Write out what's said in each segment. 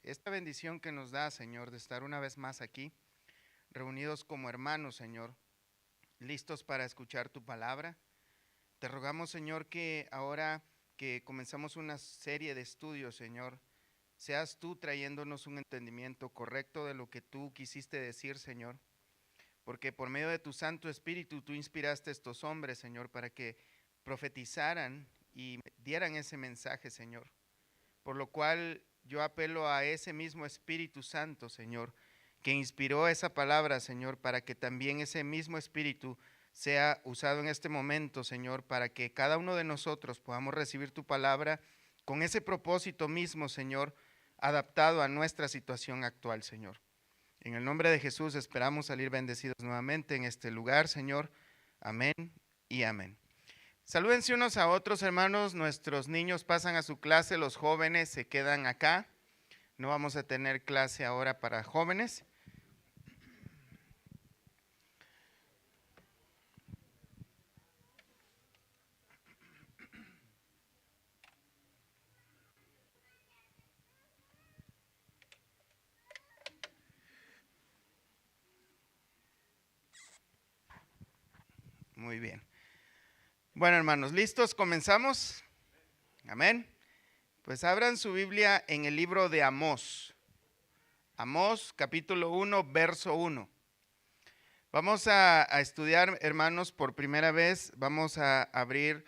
esta bendición que nos da, Señor, de estar una vez más aquí, reunidos como hermanos, Señor, listos para escuchar tu palabra. Te rogamos, Señor, que ahora que comenzamos una serie de estudios, Señor, seas tú trayéndonos un entendimiento correcto de lo que tú quisiste decir, Señor, porque por medio de tu Santo Espíritu tú inspiraste a estos hombres, Señor, para que profetizaran y dieran ese mensaje, Señor. Por lo cual yo apelo a ese mismo Espíritu Santo, Señor, que inspiró esa palabra, Señor, para que también ese mismo Espíritu sea usado en este momento, Señor, para que cada uno de nosotros podamos recibir tu palabra con ese propósito mismo, Señor, adaptado a nuestra situación actual, Señor. En el nombre de Jesús esperamos salir bendecidos nuevamente en este lugar, Señor. Amén y amén. Salúdense unos a otros, hermanos. Nuestros niños pasan a su clase, los jóvenes se quedan acá. No vamos a tener clase ahora para jóvenes. Muy bien. Bueno, hermanos, ¿listos? ¿Comenzamos? Amén. Pues abran su Biblia en el libro de Amós. Amós, capítulo 1, verso 1. Vamos a estudiar, hermanos, por primera vez. Vamos a abrir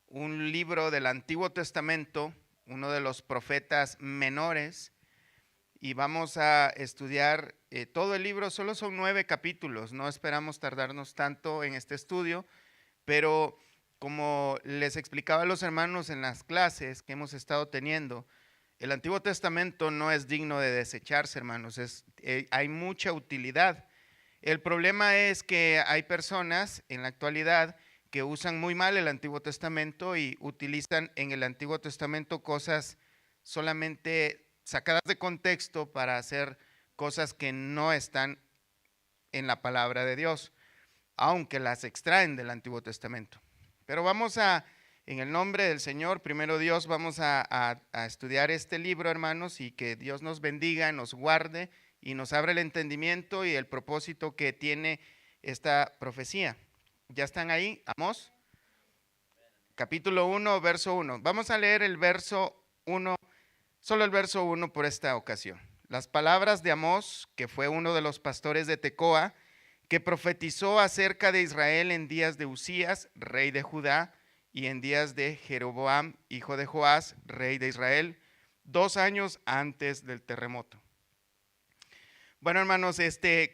un libro del Antiguo Testamento, uno de los profetas menores, y vamos a estudiar todo el libro. Solo son 9 capítulos, no esperamos tardarnos tanto en este estudio, pero como les explicaba a los hermanos en las clases que hemos estado teniendo, el Antiguo Testamento no es digno de desecharse, hermanos, hay mucha utilidad. El problema es que hay personas en la actualidad que usan muy mal el Antiguo Testamento y utilizan en el Antiguo Testamento cosas solamente sacadas de contexto para hacer cosas que no están en la palabra de Dios, aunque las extraen del Antiguo Testamento. Pero vamos a, en el nombre del Señor, primero Dios, vamos a estudiar este libro, hermanos, y que Dios nos bendiga, nos guarde y nos abra el entendimiento y el propósito que tiene esta profecía. ¿Ya están ahí? Amós, capítulo 1, verso 1. Vamos a leer el verso 1, solo el verso 1 por esta ocasión. Las palabras de Amós, que fue uno de los pastores de Tecoa, que profetizó acerca de Israel en días de Usías, rey de Judá, y en días de Jeroboam, hijo de Joás, rey de Israel, 2 años antes del terremoto. Bueno, hermanos,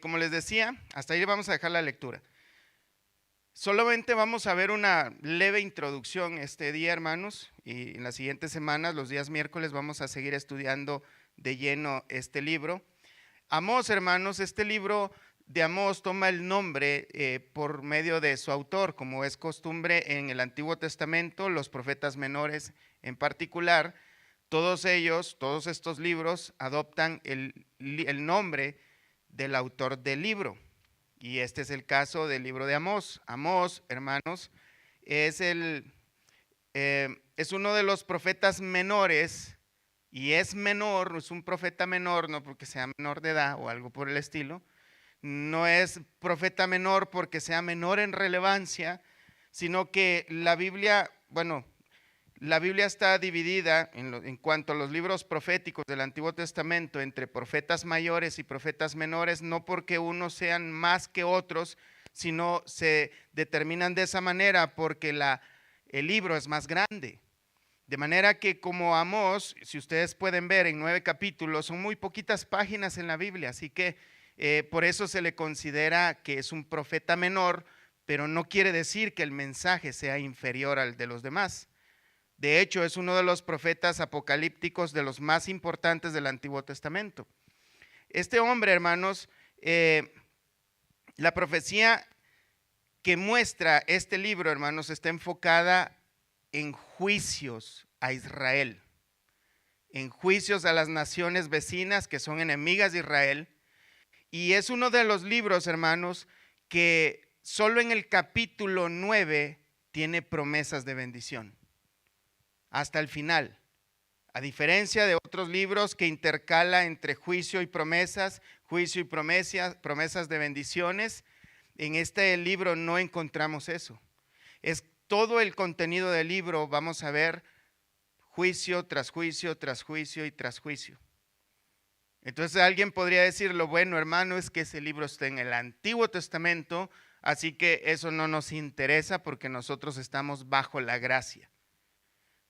como les decía, hasta ahí vamos a dejar la lectura. Solamente vamos a ver una leve introducción este día, hermanos, y en las siguientes semanas, los días miércoles, vamos a seguir estudiando de lleno este libro. Amós, hermanos, este libro de Amós toma el nombre por medio de su autor, como es costumbre en el Antiguo Testamento, los profetas menores en particular. Todos ellos, todos estos libros adoptan el nombre del autor del libro. Y este es el caso del libro de Amós. Amós, hermanos, es uno de los profetas menores, y es menor, es un profeta menor, no porque sea menor de edad o algo por el estilo. No es profeta menor porque sea menor en relevancia, sino que la Biblia, bueno, la Biblia está dividida en cuanto a los libros proféticos del Antiguo Testamento entre profetas mayores y profetas menores, no porque unos sean más que otros, sino se determinan de esa manera porque el libro es más grande. De manera que como Amós, si ustedes pueden ver en 9 capítulos, son muy poquitas páginas en la Biblia, así que por eso se le considera que es un profeta menor, pero no quiere decir que el mensaje sea inferior al de los demás. De hecho, es uno de los profetas apocalípticos de los más importantes del Antiguo Testamento. Este hombre, hermanos, la profecía que muestra este libro, hermanos, está enfocada en juicios a Israel, en juicios a las naciones vecinas que son enemigas de Israel. Y es uno de los libros, hermanos, que solo en el capítulo 9 tiene promesas de bendición. Hasta el final. A diferencia de otros libros que intercala entre juicio y promesas promesas de bendiciones, en este libro no encontramos eso. Es todo el contenido del libro, vamos a ver juicio tras juicio, tras juicio y tras juicio. Entonces alguien podría decir, lo bueno, hermano, es que ese libro está en el Antiguo Testamento, así que eso no nos interesa porque nosotros estamos bajo la gracia.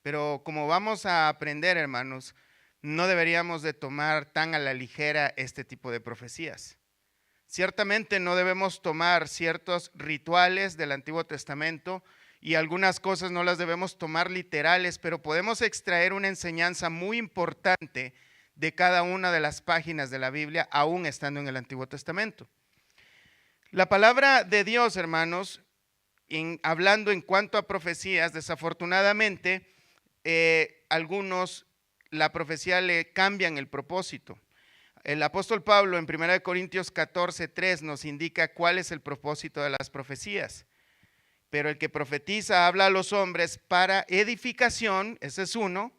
Pero como vamos a aprender, hermanos, no deberíamos de tomar tan a la ligera este tipo de profecías. Ciertamente no debemos tomar ciertos rituales del Antiguo Testamento y algunas cosas no las debemos tomar literales, pero podemos extraer una enseñanza muy importante de cada una de las páginas de la Biblia, aún estando en el Antiguo Testamento. La palabra de Dios, hermanos, hablando en cuanto a profecías, desafortunadamente, algunos la profecía le cambian el propósito. El apóstol Pablo en 1 Corintios 14:3 nos indica cuál es el propósito de las profecías. Pero el que profetiza habla a los hombres para edificación, ese es uno,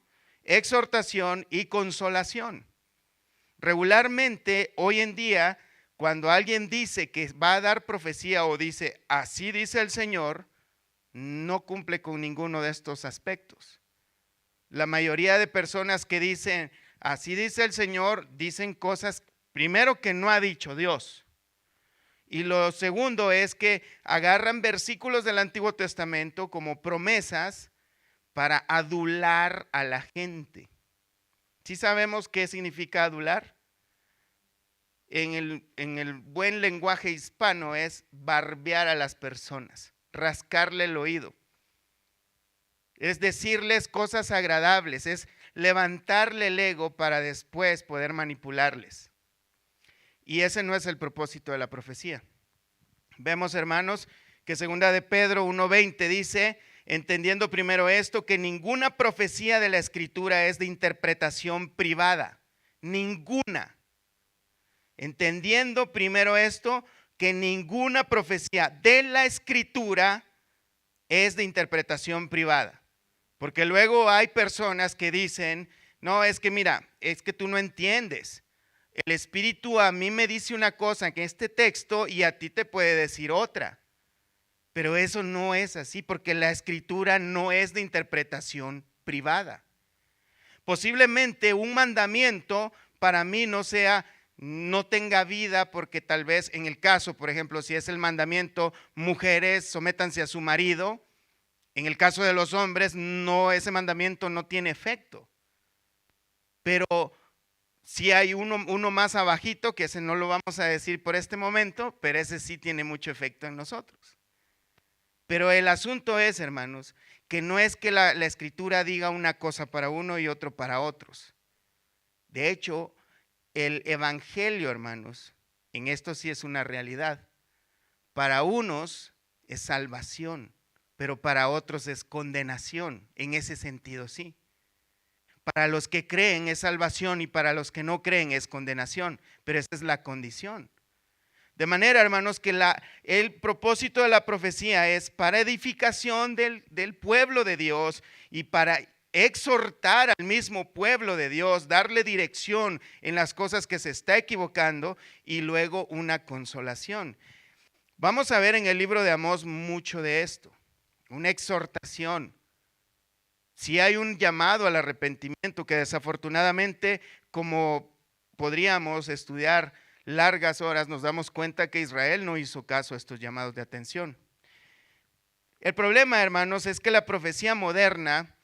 exhortación y consolación. Regularmente, hoy en día, cuando alguien dice que va a dar profecía o dice, así dice el Señor, no cumple con ninguno de estos aspectos. La mayoría de personas que dicen, así dice el Señor, dicen cosas, primero, que no ha dicho Dios. Y lo segundo es que agarran versículos del Antiguo Testamento como promesas para adular a la gente. ¿Sí sabemos qué significa adular? En el buen lenguaje hispano es barbear a las personas, rascarle el oído. Es decirles cosas agradables, es levantarle el ego para después poder manipularles. Y ese no es el propósito de la profecía. Vemos, hermanos, que segunda de Pedro 1:20 dice, entendiendo primero esto, que ninguna profecía de la Escritura es de interpretación privada. Ninguna. Entendiendo primero esto, que ninguna profecía de la Escritura es de interpretación privada. Porque luego hay personas que dicen, no, es que mira, es que tú no entiendes. El Espíritu a mí me dice una cosa en este texto y a ti te puede decir otra. Pero eso no es así porque la Escritura no es de interpretación privada. Posiblemente un mandamiento para mí no tenga vida porque tal vez en el caso, por ejemplo, si es el mandamiento, mujeres sométanse a su marido, en el caso de los hombres, ese mandamiento no tiene efecto. Pero si hay uno más abajito, que ese no lo vamos a decir por este momento, pero ese sí tiene mucho efecto en nosotros. Pero el asunto es, hermanos, que no es que la Escritura diga una cosa para uno y otro para otros. De hecho, el Evangelio, hermanos, en esto sí es una realidad. Para unos es salvación, pero para otros es condenación, en ese sentido sí. Para los que creen es salvación y para los que no creen es condenación, pero esa es la condición. De manera, hermanos, que el propósito de la profecía es para edificación del pueblo de Dios y para exhortar al mismo pueblo de Dios, darle dirección en las cosas que se está equivocando y luego una consolación. Vamos a ver en el libro de Amós mucho de esto, una exhortación. Si hay un llamado al arrepentimiento que desafortunadamente, como podríamos estudiar largas horas, nos damos cuenta que Israel no hizo caso a estos llamados de atención. El problema, hermanos, es que la profecía moderna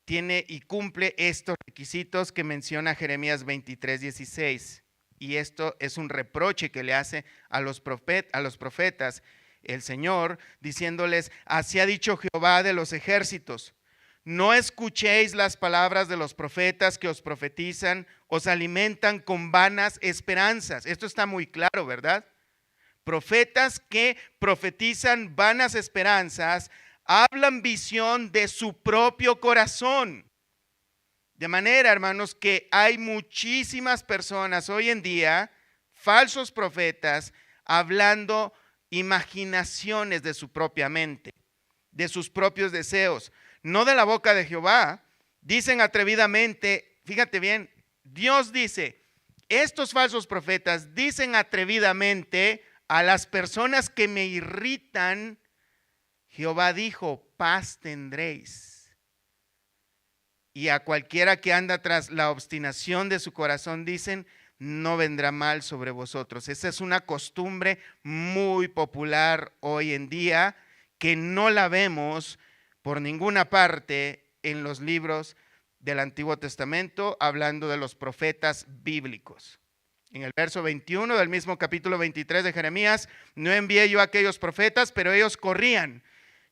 tiene y cumple estos requisitos que menciona Jeremías 23:16. Y esto es un reproche que le hace a los profetas el Señor, diciéndoles, así ha dicho Jehová de los ejércitos. No escuchéis las palabras de los profetas que os profetizan, os alimentan con vanas esperanzas. Esto está muy claro, ¿verdad? Profetas que profetizan vanas esperanzas, hablan visión de su propio corazón. De manera, hermanos, que hay muchísimas personas hoy en día, falsos profetas, hablando imaginaciones de su propia mente, de sus propios deseos. No de la boca de Jehová, Dicen atrevidamente, fíjate bien, Dios dice, estos falsos profetas dicen atrevidamente a las personas que me irritan, Jehová dijo, paz tendréis. Y a cualquiera que anda tras la obstinación de su corazón dicen, no vendrá mal sobre vosotros. Esa es una costumbre muy popular hoy en día que no la vemos por ninguna parte en los libros del Antiguo Testamento, hablando de los profetas bíblicos. En el verso 21 del mismo capítulo 23 de Jeremías, no envié yo a aquellos profetas, pero ellos corrían.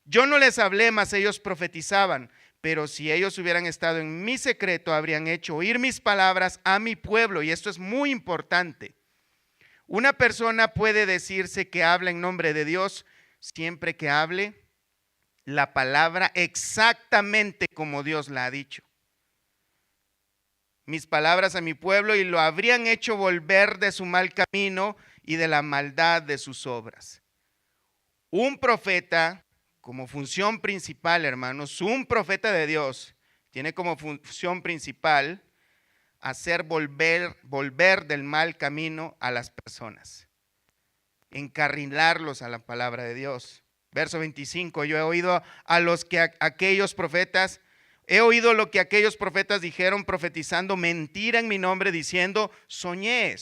Yo no les hablé, mas ellos profetizaban. Pero si ellos hubieran estado en mi secreto, habrían hecho oír mis palabras a mi pueblo. Y esto es muy importante. Una persona puede decirse que habla en nombre de Dios siempre que hable la palabra exactamente como Dios la ha dicho. Mis palabras a mi pueblo, y lo habrían hecho volver de su mal camino y de la maldad de sus obras. Un profeta, como función principal, hermanos, un profeta de Dios tiene como función principal hacer volver del mal camino a las personas, encarrilarlos a la palabra de Dios. Verso 25, yo he oído he oído lo que aquellos profetas dijeron profetizando mentira en mi nombre, diciendo, soñé.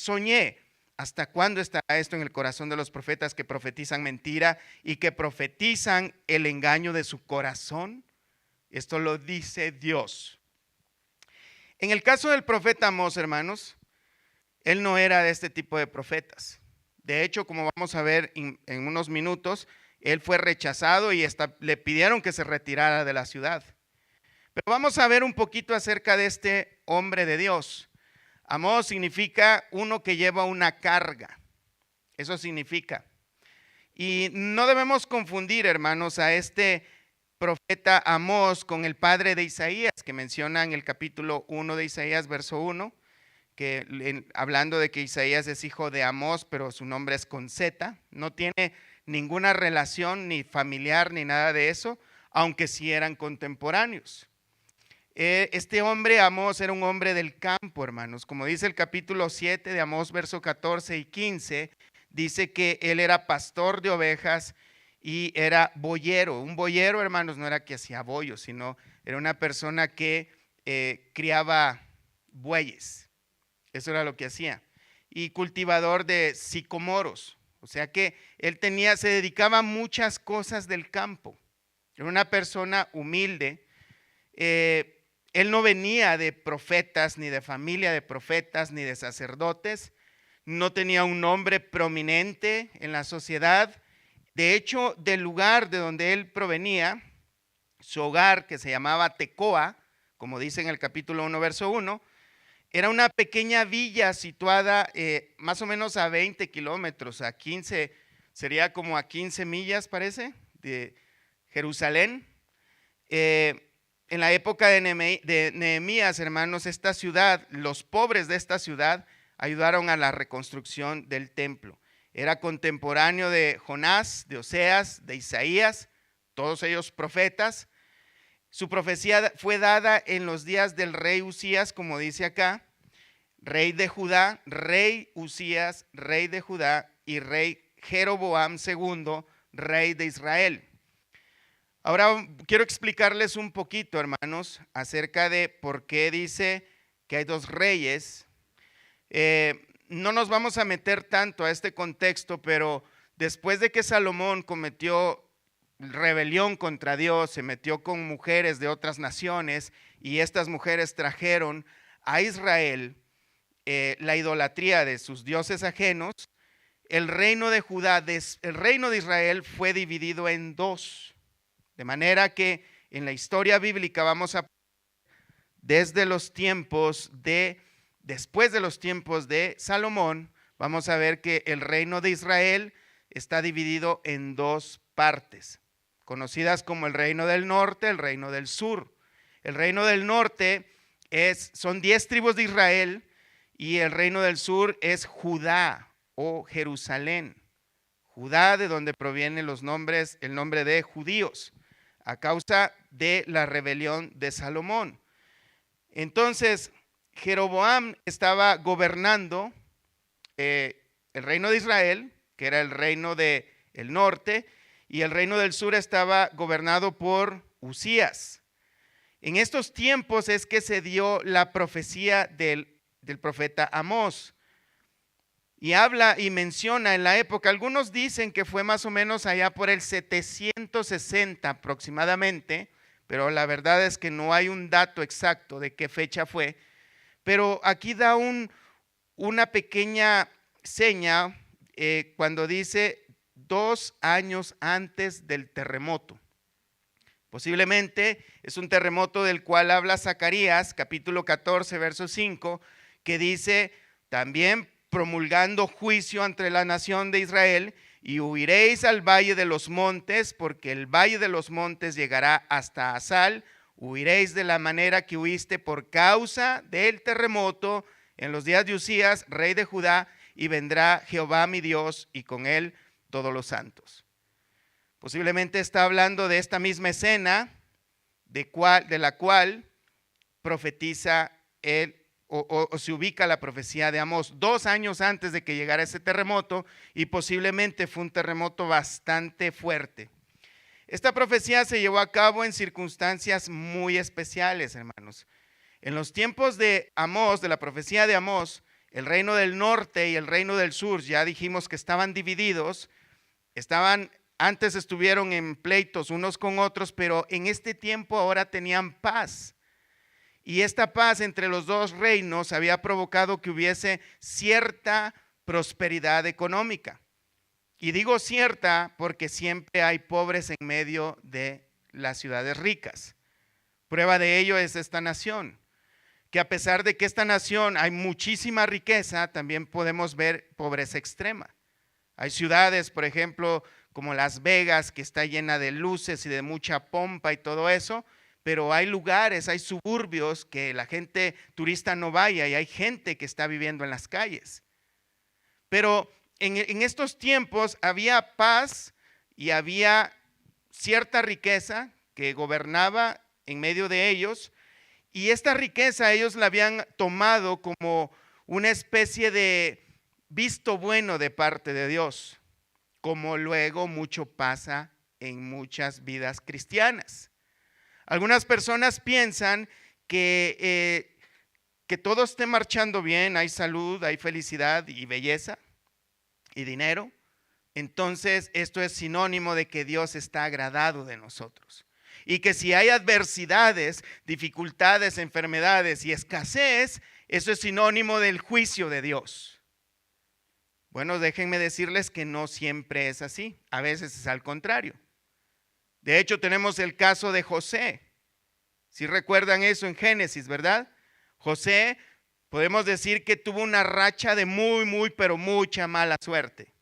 ¿Hasta cuándo estará esto en el corazón de los profetas que profetizan mentira y que profetizan el engaño de su corazón? Esto lo dice Dios. En el caso del profeta Amós, hermanos, él no era de este tipo de profetas. De hecho, como vamos a ver en unos minutos, él fue rechazado y le pidieron que se retirara de la ciudad. Pero vamos a ver un poquito acerca de este hombre de Dios. Amós significa uno que lleva una carga. Eso significa. Y no debemos confundir, hermanos, a este profeta Amós con el padre de Isaías, que menciona en el capítulo 1 de Isaías, verso 1, que hablando de que Isaías es hijo de Amós, pero su nombre es con Z. No tiene ninguna relación ni familiar ni nada de eso, aunque sí eran contemporáneos. Este hombre, Amós, era un hombre del campo, hermanos. Como dice el capítulo 7 de Amós, verso 14 y 15, dice que él era pastor de ovejas y era boyero. Un boyero, hermanos, no era que hacía bollos, sino era una persona que criaba bueyes. Eso era lo que hacía. Y cultivador de sicomoros. O sea que él se dedicaba a muchas cosas del campo. Era una persona humilde. Él no venía de profetas, ni de familia de profetas, ni de sacerdotes. No tenía un nombre prominente en la sociedad. De hecho, del lugar de donde él provenía, su hogar, que se llamaba Tecoa, como dice en el capítulo 1, verso 1, era una pequeña villa situada más o menos a 20 kilómetros, a 15, sería como a 15 millas, parece, de Jerusalén. En la época de Nehemías, hermanos, esta ciudad, los pobres de esta ciudad ayudaron a la reconstrucción del templo. Era contemporáneo de Jonás, de Oseas, de Isaías, todos ellos profetas. Su profecía fue dada en los días del rey Usías, como dice acá, rey de Judá, rey Usías, rey de Judá, y rey Jeroboam II, rey de Israel. Ahora quiero explicarles un poquito, hermanos, acerca de por qué dice que hay dos reyes. No nos vamos a meter tanto a este contexto, pero después de que Salomón cometió rebelión contra Dios, se metió con mujeres de otras naciones y estas mujeres trajeron a Israel la idolatría de sus dioses ajenos, el reino de Judá, el reino de Israel fue dividido en dos. De manera que en la historia bíblica vamos a después de los tiempos de Salomón, vamos a ver que el reino de Israel está dividido en dos partes, conocidas como el reino del norte, el reino del sur. El reino del norte son 10 tribus de Israel y el reino del sur es Judá o Jerusalén. Judá, de donde proviene el nombre de judíos, a causa de la rebelión de Salomón. Entonces, Jeroboam estaba gobernando el reino de Israel, que era el reino del norte, y el reino del sur estaba gobernado por Usías. En estos tiempos es que se dio la profecía del profeta Amós. Y habla y menciona en la época, algunos dicen que fue más o menos allá por el 760 aproximadamente, pero la verdad es que no hay un dato exacto de qué fecha fue. Pero aquí da una pequeña seña cuando dice 2 años antes del terremoto. Posiblemente es un terremoto del cual habla Zacarías, capítulo 14, verso 5, que dice también promulgando juicio entre la nación de Israel, y huiréis al valle de los montes, porque el valle de los montes llegará hasta Asal. Huiréis de la manera que huiste por causa del terremoto en los días de Usías, rey de Judá, y vendrá Jehová mi Dios y con él todos los santos. Posiblemente está hablando de esta misma escena de la cual profetiza o se ubica la profecía de Amós 2 años antes de que llegara ese terremoto, y posiblemente fue un terremoto bastante fuerte. Esta profecía se llevó a cabo en circunstancias muy especiales, hermanos. En los tiempos de Amós, de la profecía de Amós, el reino del norte y el reino del sur, ya dijimos que estaban divididos, antes estuvieron en pleitos unos con otros, pero en este tiempo ahora tenían paz. Y esta paz entre los dos reinos había provocado que hubiese cierta prosperidad económica. Y digo cierta porque siempre hay pobres en medio de las ciudades ricas. Prueba de ello es esta nación, que a pesar de que esta nación hay muchísima riqueza, también podemos ver pobreza extrema. Hay ciudades, por ejemplo, como Las Vegas, que está llena de luces y de mucha pompa y todo eso, pero hay lugares, hay suburbios que la gente turista no vaya, y hay gente que está viviendo en las calles. Pero en estos tiempos había paz y había cierta riqueza que gobernaba en medio de ellos, y esta riqueza ellos la habían tomado como una especie de visto bueno de parte de Dios, como luego mucho pasa en muchas vidas cristianas. Algunas personas piensan que todo esté marchando bien, hay salud, hay felicidad y belleza y dinero. Entonces esto es sinónimo de que Dios está agradado de nosotros. Y que si hay adversidades, dificultades, enfermedades y escasez, eso es sinónimo del juicio de Dios. Bueno, déjenme decirles que no siempre es así, a veces es al contrario. De hecho, tenemos el caso de José. Si recuerdan eso en Génesis, ¿verdad? José, podemos decir que tuvo una racha de pero mucha mala suerte.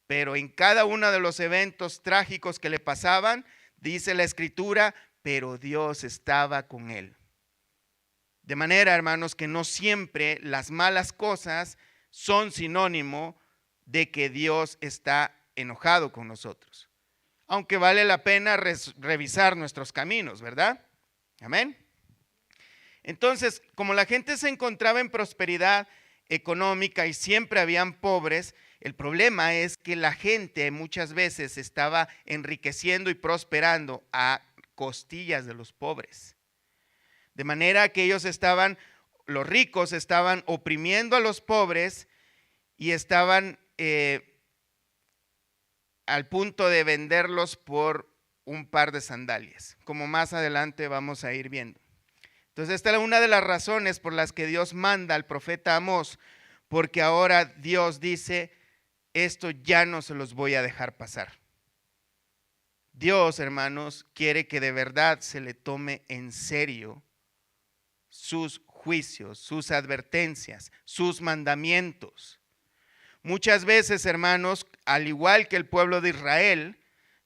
Pero en cada uno de los eventos trágicos que le pasaban, dice la Escritura, pero Dios estaba con él. De manera, hermanos, que no siempre las malas cosas son sinónimo de que Dios está enojado con nosotros. Aunque vale la pena revisar nuestros caminos, ¿verdad? Amén. Entonces, como la gente se encontraba en prosperidad económica y siempre habían pobres, el problema es que la gente muchas veces estaba enriqueciendo y prosperando a costillas de los pobres. De manera que los ricos estaban oprimiendo a los pobres y estaban al punto de venderlos por un par de sandalias, como más adelante vamos a ir viendo. Entonces esta es una de las razones por las que Dios manda al profeta Amós, porque ahora Dios dice, esto ya no se los voy a dejar pasar. Dios, hermanos, quiere que de verdad se le tome en serio sus juicios, sus advertencias, sus mandamientos. Muchas veces, hermanos, al igual que el pueblo de Israel,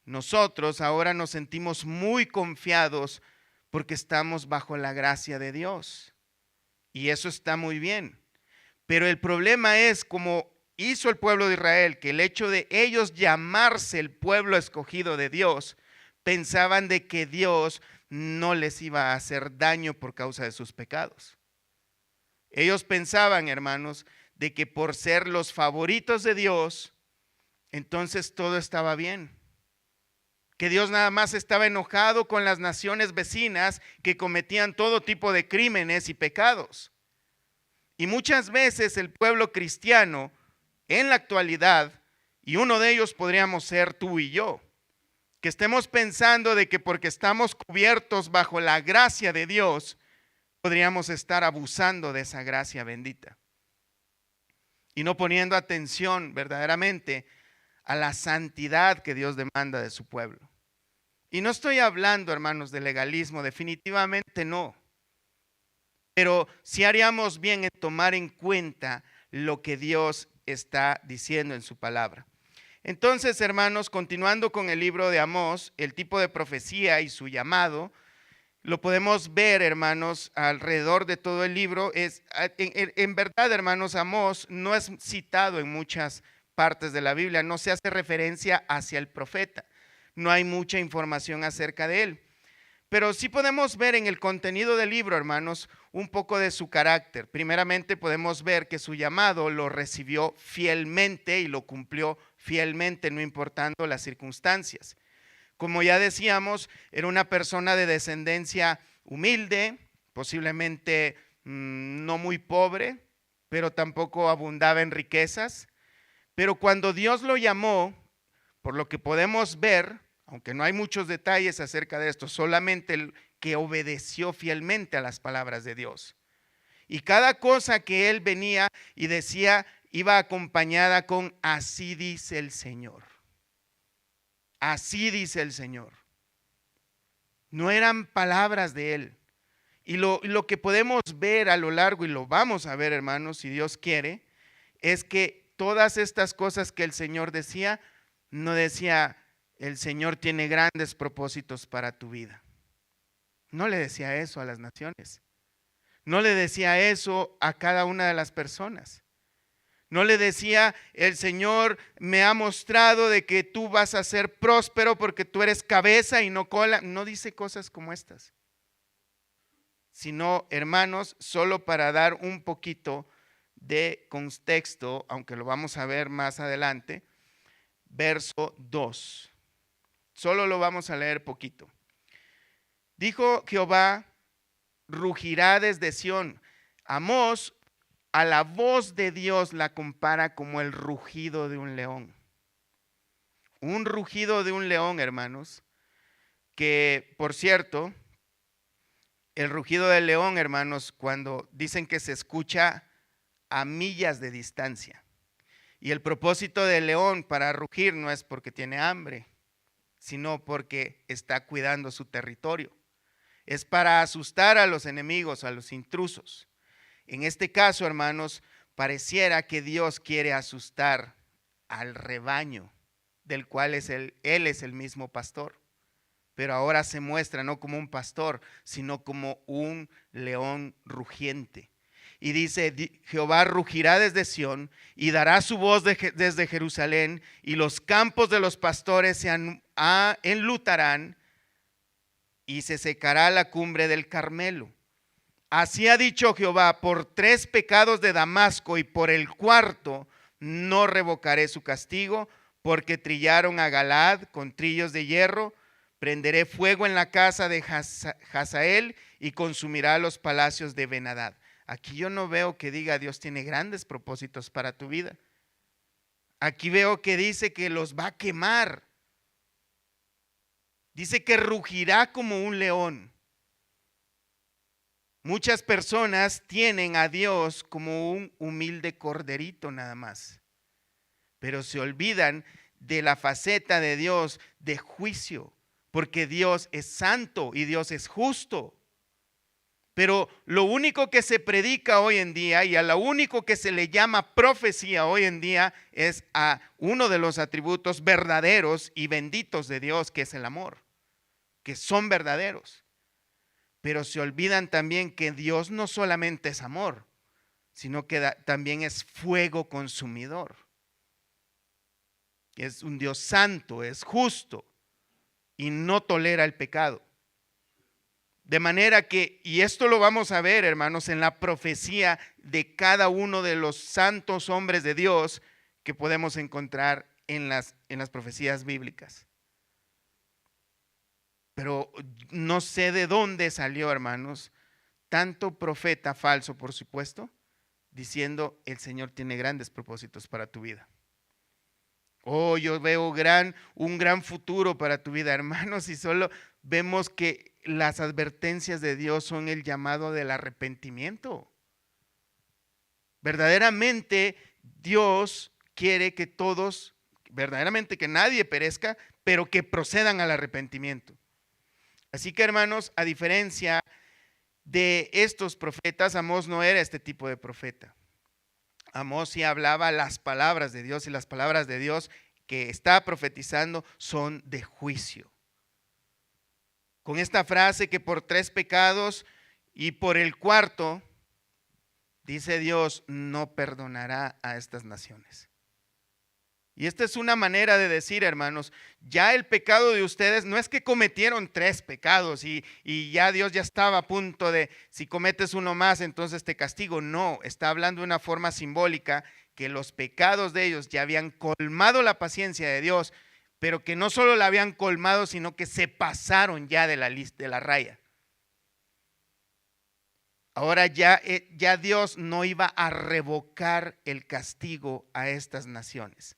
nosotros ahora nos sentimos muy confiados porque estamos bajo la gracia de Dios. Y eso está muy bien. Pero el problema es, como hizo el pueblo de Israel, que el hecho de ellos llamarse el pueblo escogido de Dios, pensaban de que Dios no les iba a hacer daño por causa de sus pecados. Ellos pensaban, hermanos, de que por ser los favoritos de Dios, entonces todo estaba bien. Que Dios nada más estaba enojado con las naciones vecinas que cometían todo tipo de crímenes y pecados. Y muchas veces el pueblo cristiano en la actualidad, y uno de ellos podríamos ser tú y yo, que estemos pensando de que porque estamos cubiertos bajo la gracia de Dios, podríamos estar abusando de esa gracia bendita y no poniendo atención verdaderamente a la santidad que Dios demanda de su pueblo. Y no estoy hablando, hermanos, de legalismo, definitivamente no. Pero sí haríamos bien en tomar en cuenta lo que Dios está diciendo en su palabra. Entonces, hermanos, continuando con el libro de Amós, el tipo de profecía y su llamado, lo podemos ver, hermanos, alrededor de todo el libro. En verdad, hermanos, Amós no es citado en muchas partes de la Biblia, no se hace referencia hacia el profeta, no hay mucha información acerca de él. Pero sí podemos ver en el contenido del libro, hermanos, un poco de su carácter. Primeramente podemos ver que su llamado lo recibió fielmente y lo cumplió fielmente, no importando las circunstancias. Como ya decíamos, era una persona de descendencia humilde, posiblemente no muy pobre, pero tampoco abundaba en riquezas. Pero cuando Dios lo llamó, por lo que podemos ver, aunque no hay muchos detalles acerca de esto, solamente el que obedeció fielmente a las palabras de Dios. Y cada cosa que él venía y decía iba acompañada con así dice el Señor. Así dice el Señor. No eran palabras de él. Y lo que podemos ver a lo largo, y lo vamos a ver, hermanos, si Dios quiere, es que todas estas cosas que el Señor decía, no decía, el Señor tiene grandes propósitos para tu vida. No le decía eso a las naciones. No le decía eso a cada una de las personas. No le decía, el Señor me ha mostrado de que tú vas a ser próspero porque tú eres cabeza y no cola. No dice cosas como estas. Sino, hermanos, solo para dar un poquito de contexto, aunque lo vamos a ver más adelante, verso 2. Solo lo vamos a leer poquito. Dijo Jehová, rugirá desde Sión. Amós a la voz de Dios la compara como el rugido de un león. Un rugido de un león, hermanos, que por cierto, el rugido del león, hermanos, cuando dicen que se escucha a millas de distancia. Y el propósito del león para rugir no es porque tiene hambre, sino porque está cuidando su territorio. Es para asustar a los enemigos, a los intrusos. En este caso, hermanos, pareciera que Dios quiere asustar al rebaño, del cual Él es el mismo pastor. Pero ahora se muestra no como un pastor, sino como un león rugiente. Y dice, Jehová rugirá desde Sión y dará su voz desde Jerusalén, y los campos de los pastores se enlutarán y se secará la cumbre del Carmelo. Así ha dicho Jehová, por 3 pecados de Damasco y por el 4 no revocaré su castigo, porque trillaron a Galaad con trillos de hierro. Prenderé fuego en la casa de Hazael y consumirá los palacios de Ben-Hadad. Aquí yo no veo que diga Dios tiene grandes propósitos para tu vida. Aquí veo que dice que los va a quemar. Dice que rugirá como un león. Muchas personas tienen a Dios como un humilde corderito nada más, pero se olvidan de la faceta de Dios de juicio, porque Dios es santo y Dios es justo. Pero lo único que se predica hoy en día y a lo único que se le llama profecía hoy en día es a uno de los atributos verdaderos y benditos de Dios, que es el amor, que son verdaderos. Pero se olvidan también que Dios no solamente es amor, sino que también es fuego consumidor. Es un Dios santo, es justo y no tolera el pecado. De manera que, y esto lo vamos a ver, hermanos, en la profecía de cada uno de los santos hombres de Dios que podemos encontrar en las profecías bíblicas. Pero no sé de dónde salió, hermanos, tanto profeta falso, por supuesto, diciendo el Señor tiene grandes propósitos para tu vida. Oh, yo veo un gran futuro para tu vida, hermanos, y solo vemos que las advertencias de Dios son el llamado del arrepentimiento. Verdaderamente Dios quiere que todos, verdaderamente que nadie perezca, pero que procedan al arrepentimiento. Así que, hermanos, a diferencia de estos profetas, Amós no era este tipo de profeta. Amós sí hablaba las palabras de Dios, y las palabras de Dios que está profetizando son de juicio. Con esta frase que por 3 pecados y por el cuarto, dice Dios, no perdonará a estas naciones. Y esta es una manera de decir, hermanos, ya el pecado de ustedes no es que cometieron 3 pecados y ya Dios ya estaba a punto de, si cometes uno más, entonces te castigo. No, está hablando de una forma simbólica que los pecados de ellos ya habían colmado la paciencia de Dios, pero que no solo la habían colmado, sino que se pasaron ya de la lista, de la raya. Ahora ya Dios no iba a revocar el castigo a estas naciones.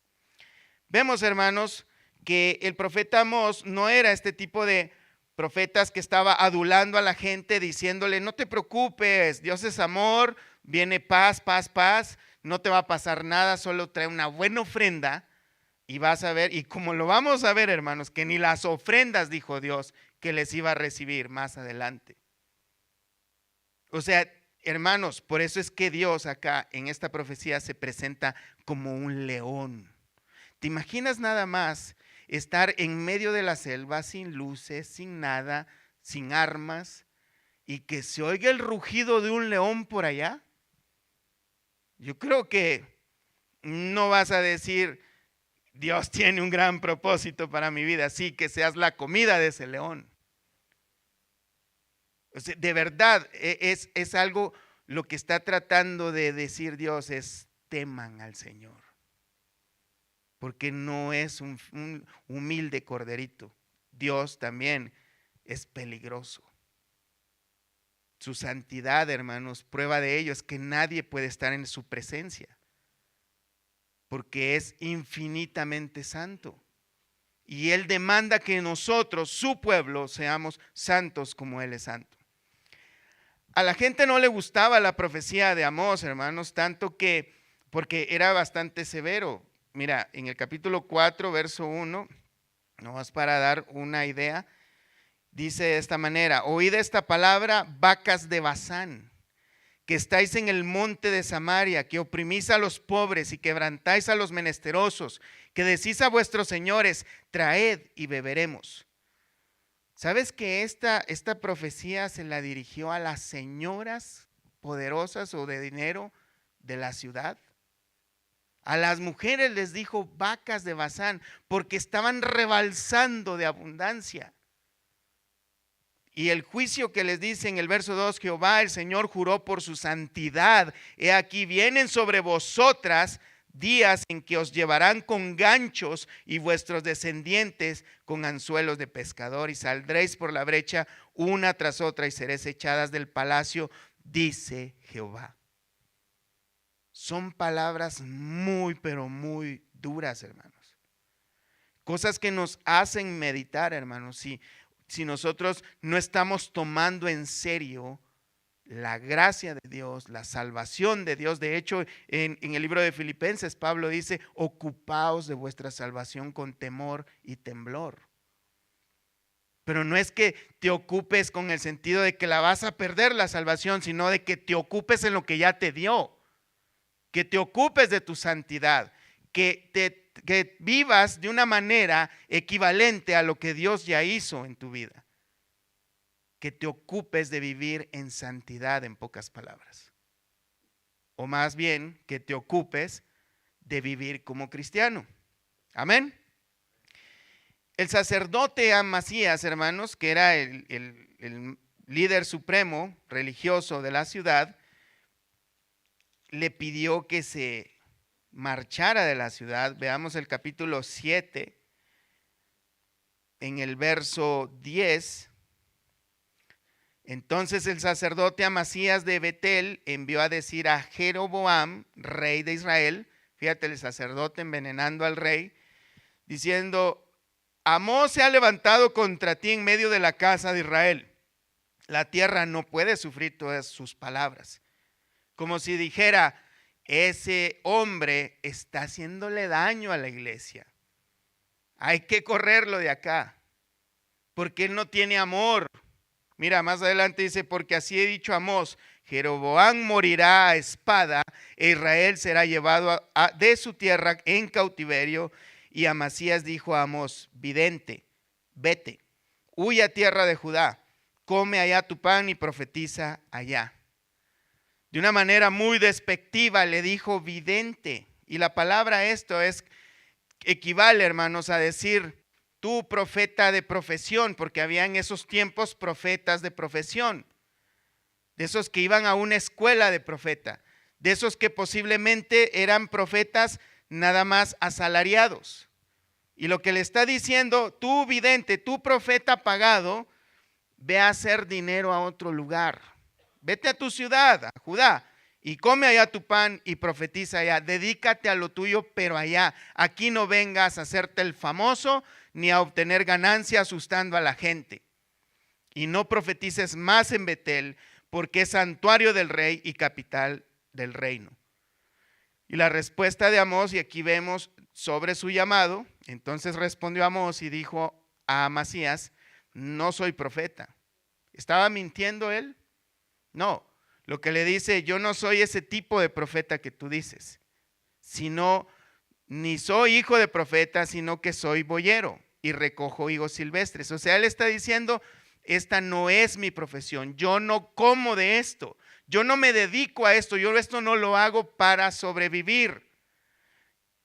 Vemos, hermanos, que el profeta Amós no era este tipo de profetas que estaba adulando a la gente diciéndole, no te preocupes, Dios es amor, viene paz, paz, paz, no te va a pasar nada, solo trae una buena ofrenda y vas a ver, y como lo vamos a ver, hermanos, que ni las ofrendas dijo Dios que les iba a recibir más adelante. O sea, hermanos, por eso es que Dios acá en esta profecía se presenta como un león. ¿Te imaginas nada más estar en medio de la selva sin luces, sin nada, sin armas y que se oiga el rugido de un león por allá? Yo creo que no vas a decir, Dios tiene un gran propósito para mi vida, sí, que seas la comida de ese león. O sea, de verdad, es algo, lo que está tratando de decir Dios es, teman al Señor. Porque no es un humilde corderito. Dios también es peligroso. Su santidad, hermanos, prueba de ello es que nadie puede estar en su presencia, porque es infinitamente santo. Y Él demanda que nosotros, su pueblo, seamos santos como Él es santo. A la gente no le gustaba la profecía de Amós, hermanos, tanto que, porque era bastante severo. Mira, en el capítulo 4, verso 1, nomás para dar una idea, dice de esta manera, oíd esta palabra, vacas de Basán, que estáis en el monte de Samaria, que oprimís a los pobres y quebrantáis a los menesterosos, que decís a vuestros señores, traed y beberemos. ¿Sabes que esta profecía se la dirigió a las señoras poderosas o de dinero de la ciudad? A las mujeres les dijo vacas de Basán porque estaban rebalsando de abundancia. Y el juicio que les dice en el verso 2, Jehová el Señor juró por su santidad. He aquí vienen sobre vosotras días en que os llevarán con ganchos y vuestros descendientes con anzuelos de pescador y saldréis por la brecha una tras otra y seréis echadas del palacio, dice Jehová. Son palabras muy, pero muy duras, hermanos. Cosas que nos hacen meditar, hermanos. Si nosotros no estamos tomando en serio la gracia de Dios, la salvación de Dios. De hecho, en el libro de Filipenses, Pablo dice, ocupaos de vuestra salvación con temor y temblor. Pero no es que te ocupes con el sentido de que la vas a perder la salvación, sino de que te ocupes en lo que ya te dio. Que te ocupes de tu santidad, que vivas de una manera equivalente a lo que Dios ya hizo en tu vida. Que te ocupes de vivir en santidad, en pocas palabras. O más bien, que te ocupes de vivir como cristiano. Amén. El sacerdote Amasías, hermanos, que era el líder supremo religioso de la ciudad, le pidió que se marchara de la ciudad. Veamos el capítulo 7, en el verso 10. Entonces el sacerdote Amasías de Betel envió a decir a Jeroboam, rey de Israel, fíjate, el sacerdote envenenando al rey, diciendo: Amós se ha levantado contra ti en medio de la casa de Israel. La tierra no puede sufrir todas sus palabras. Como si dijera: ese hombre está haciéndole daño a la iglesia. Hay que correrlo de acá, porque él no tiene amor. Mira, más adelante dice: porque así he dicho a Amós, Jeroboam morirá a espada, e Israel será llevado de su tierra en cautiverio. Y Amasías dijo a Amós: vidente, vete, huye a tierra de Judá, come allá tu pan y profetiza allá. De una manera muy despectiva le dijo vidente. Y la palabra esto equivale, hermanos, a decir tú profeta de profesión, porque había en esos tiempos profetas de profesión, de esos que iban a una escuela de profeta, de esos que posiblemente eran profetas nada más asalariados. Y lo que le está diciendo: tú vidente, tú profeta pagado, ve a hacer dinero a otro lugar. Vete a tu ciudad, a Judá, y come allá tu pan y profetiza allá. Dedícate a lo tuyo, pero allá. Aquí no vengas a hacerte el famoso ni a obtener ganancia asustando a la gente. Y no profetices más en Betel, porque es santuario del rey y capital del reino. Y la respuesta de Amós, y aquí vemos sobre su llamado. Entonces respondió Amós y dijo a Amasías: no soy profeta. ¿Estaba mintiendo él? No. Lo que le dice: yo no soy ese tipo de profeta que tú dices, sino ni soy hijo de profeta, sino que soy boyero y recojo higos silvestres. O sea, él está diciendo: esta no es mi profesión, yo no como de esto, yo no me dedico a esto, yo esto no lo hago para sobrevivir.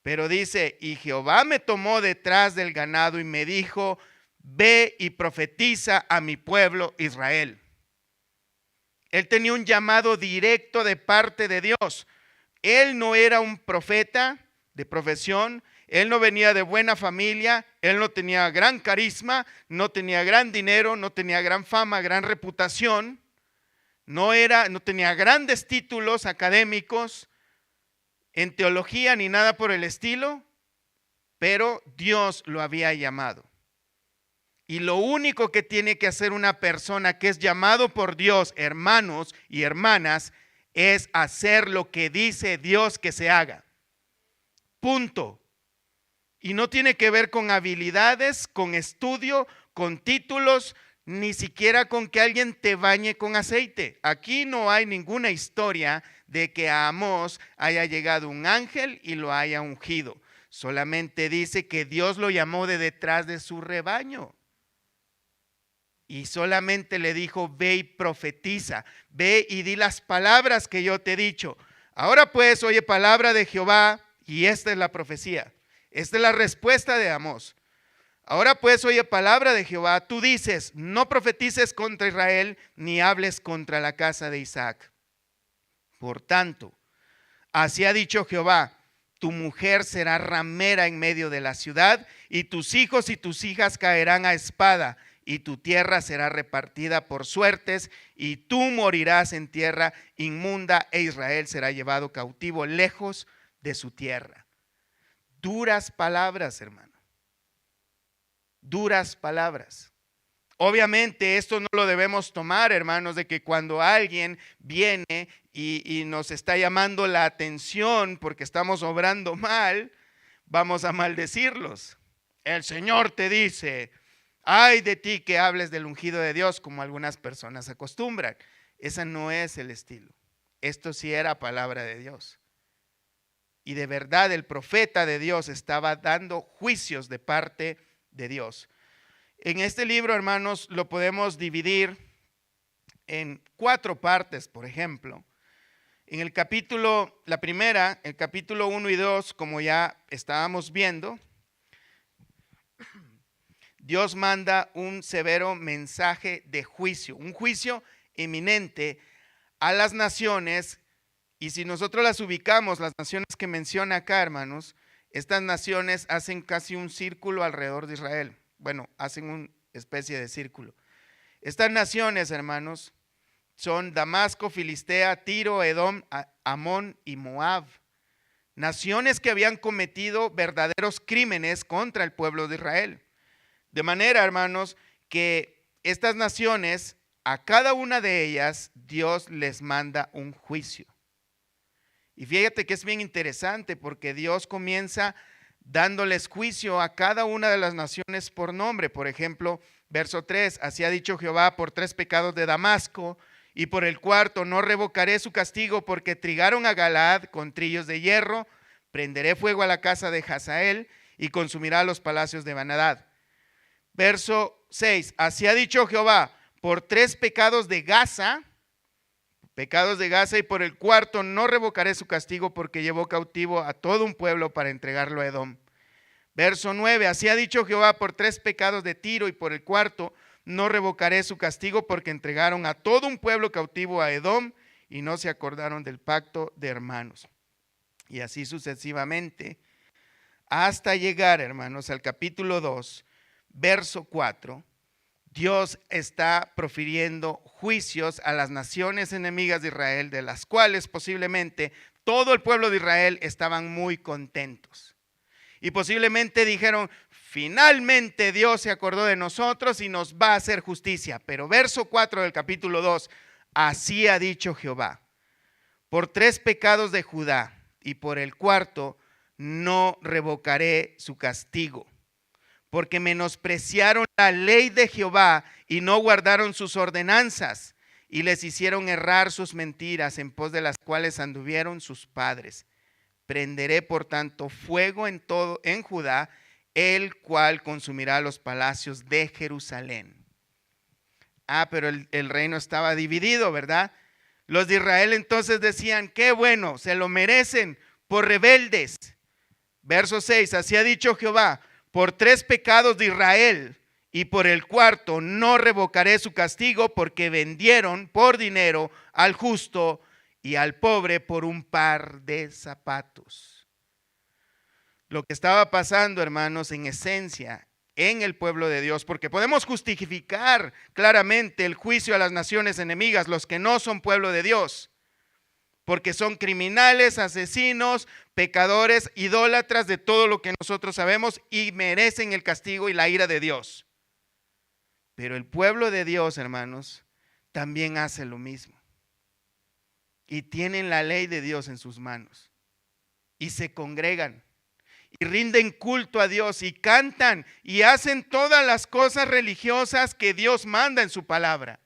Pero dice: y Jehová me tomó detrás del ganado y me dijo: ve y profetiza a mi pueblo Israel. Él tenía un llamado directo de parte de Dios. Él no era un profeta de profesión, él no venía de buena familia, él no tenía gran carisma, no tenía gran dinero, no tenía gran fama, gran reputación, no tenía grandes títulos académicos en teología ni nada por el estilo, pero Dios lo había llamado. Y lo único que tiene que hacer una persona que es llamado por Dios, hermanos y hermanas, es hacer lo que dice Dios que se haga. Punto. Y no tiene que ver con habilidades, con estudio, con títulos, ni siquiera con que alguien te bañe con aceite. Aquí no hay ninguna historia de que a Amós haya llegado un ángel y lo haya ungido. Solamente dice que Dios lo llamó de detrás de su rebaño. Y solamente le dijo: ve y profetiza, ve y di las palabras que yo te he dicho. Ahora pues, oye palabra de Jehová, y esta es la profecía. Esta es la respuesta de Amós. Ahora pues, oye palabra de Jehová, tú dices: no profetices contra Israel, ni hables contra la casa de Isaac. Por tanto, así ha dicho Jehová: tu mujer será ramera en medio de la ciudad, y tus hijos y tus hijas caerán a espada, y tu tierra será repartida por suertes, y tú morirás en tierra inmunda, e Israel será llevado cautivo lejos de su tierra. Duras palabras, hermano. Duras palabras. Obviamente esto no lo debemos tomar, hermanos, de que cuando alguien viene y nos está llamando la atención porque estamos obrando mal, vamos a maldecirlos. El Señor te dice: ay de ti que hables del ungido de Dios, como algunas personas acostumbran. Ese no es el estilo. Esto sí era palabra de Dios. Y de verdad el profeta de Dios estaba dando juicios de parte de Dios. En este libro, hermanos, lo podemos dividir en 4 partes, por ejemplo. En el capítulo, la primera, el capítulo 1 y 2, como ya estábamos viendo, Dios manda un severo mensaje de juicio, un juicio inminente a las naciones. Y si nosotros las ubicamos, las naciones que menciona acá, hermanos, estas naciones hacen casi un círculo alrededor de Israel. Bueno, hacen una especie de círculo. Estas naciones, hermanos, son Damasco, Filistea, Tiro, Edom, Amón y Moab. Naciones que habían cometido verdaderos crímenes contra el pueblo de Israel. De manera, hermanos, que estas naciones, a cada una de ellas, Dios les manda un juicio. Y fíjate que es bien interesante porque Dios comienza dándoles juicio a cada una de las naciones por nombre. Por ejemplo, verso 3, así ha dicho Jehová por 3 pecados de Damasco, y por el cuarto no revocaré su castigo porque trigaron a Galaad con trillos de hierro, prenderé fuego a la casa de Hazael y consumirá los palacios de Banadad. Verso 6, así ha dicho Jehová por 3 pecados de Gaza, y por el cuarto no revocaré su castigo porque llevó cautivo a todo un pueblo para entregarlo a Edom. Verso 9, así ha dicho Jehová por 3 pecados de Tiro, y por el cuarto no revocaré su castigo porque entregaron a todo un pueblo cautivo a Edom y no se acordaron del pacto de hermanos. Y así sucesivamente, hasta llegar, hermanos, al capítulo 2, verso 4, Dios está profiriendo juicios a las naciones enemigas de Israel, de las cuales posiblemente todo el pueblo de Israel estaban muy contentos. Y posiblemente dijeron, finalmente Dios se acordó de nosotros y nos va a hacer justicia. Pero verso 4 del capítulo 2, así ha dicho Jehová, por 3 pecados de Judá y por el cuarto no revocaré su castigo, porque menospreciaron la ley de Jehová y no guardaron sus ordenanzas, y les hicieron errar sus mentiras, en pos de las cuales anduvieron sus padres. Prenderé por tanto fuego en Judá, el cual consumirá los palacios de Jerusalén. Pero el reino estaba dividido, ¿verdad? Los de Israel entonces decían, qué bueno, se lo merecen por rebeldes. Verso 6, así ha dicho Jehová, por 3 pecados de Israel y por el cuarto no revocaré su castigo, porque vendieron por dinero al justo y al pobre por un par de zapatos. Lo que estaba pasando, hermanos, en esencia, en el pueblo de Dios, porque podemos justificar claramente el juicio a las naciones enemigas, los que no son pueblo de Dios, porque son criminales, asesinos, pecadores, idólatras de todo lo que nosotros sabemos y merecen el castigo y la ira de Dios. Pero el pueblo de Dios, hermanos, también hace lo mismo. Y tienen la ley de Dios en sus manos. Y se congregan. Y rinden culto a Dios. Y cantan. Y hacen todas las cosas religiosas que Dios manda en su palabra.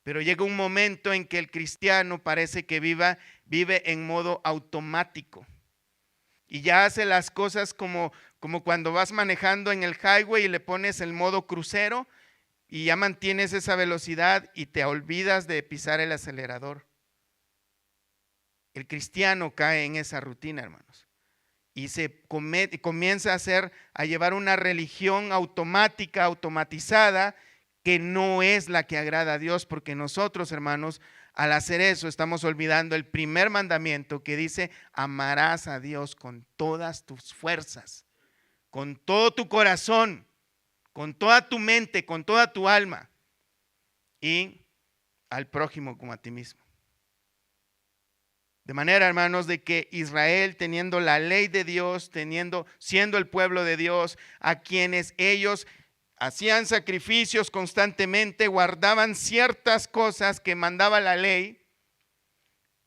Pero llega un momento en que el cristiano parece que vive en modo automático. Y ya hace las cosas como cuando vas manejando en el highway y le pones el modo crucero. Y ya mantienes esa velocidad y te olvidas de pisar el acelerador. El cristiano cae en esa rutina, hermanos, y comienza a llevar una religión automática, automatizada, que no es la que agrada a Dios, porque nosotros, hermanos, al hacer eso estamos olvidando el primer mandamiento que dice, amarás a Dios con todas tus fuerzas, con todo tu corazón, con toda tu mente, con toda tu alma, y al prójimo como a ti mismo. De manera, hermanos, de que Israel, teniendo la ley de Dios, siendo el pueblo de Dios, a quienes ellos hacían sacrificios constantemente, guardaban ciertas cosas que mandaba la ley,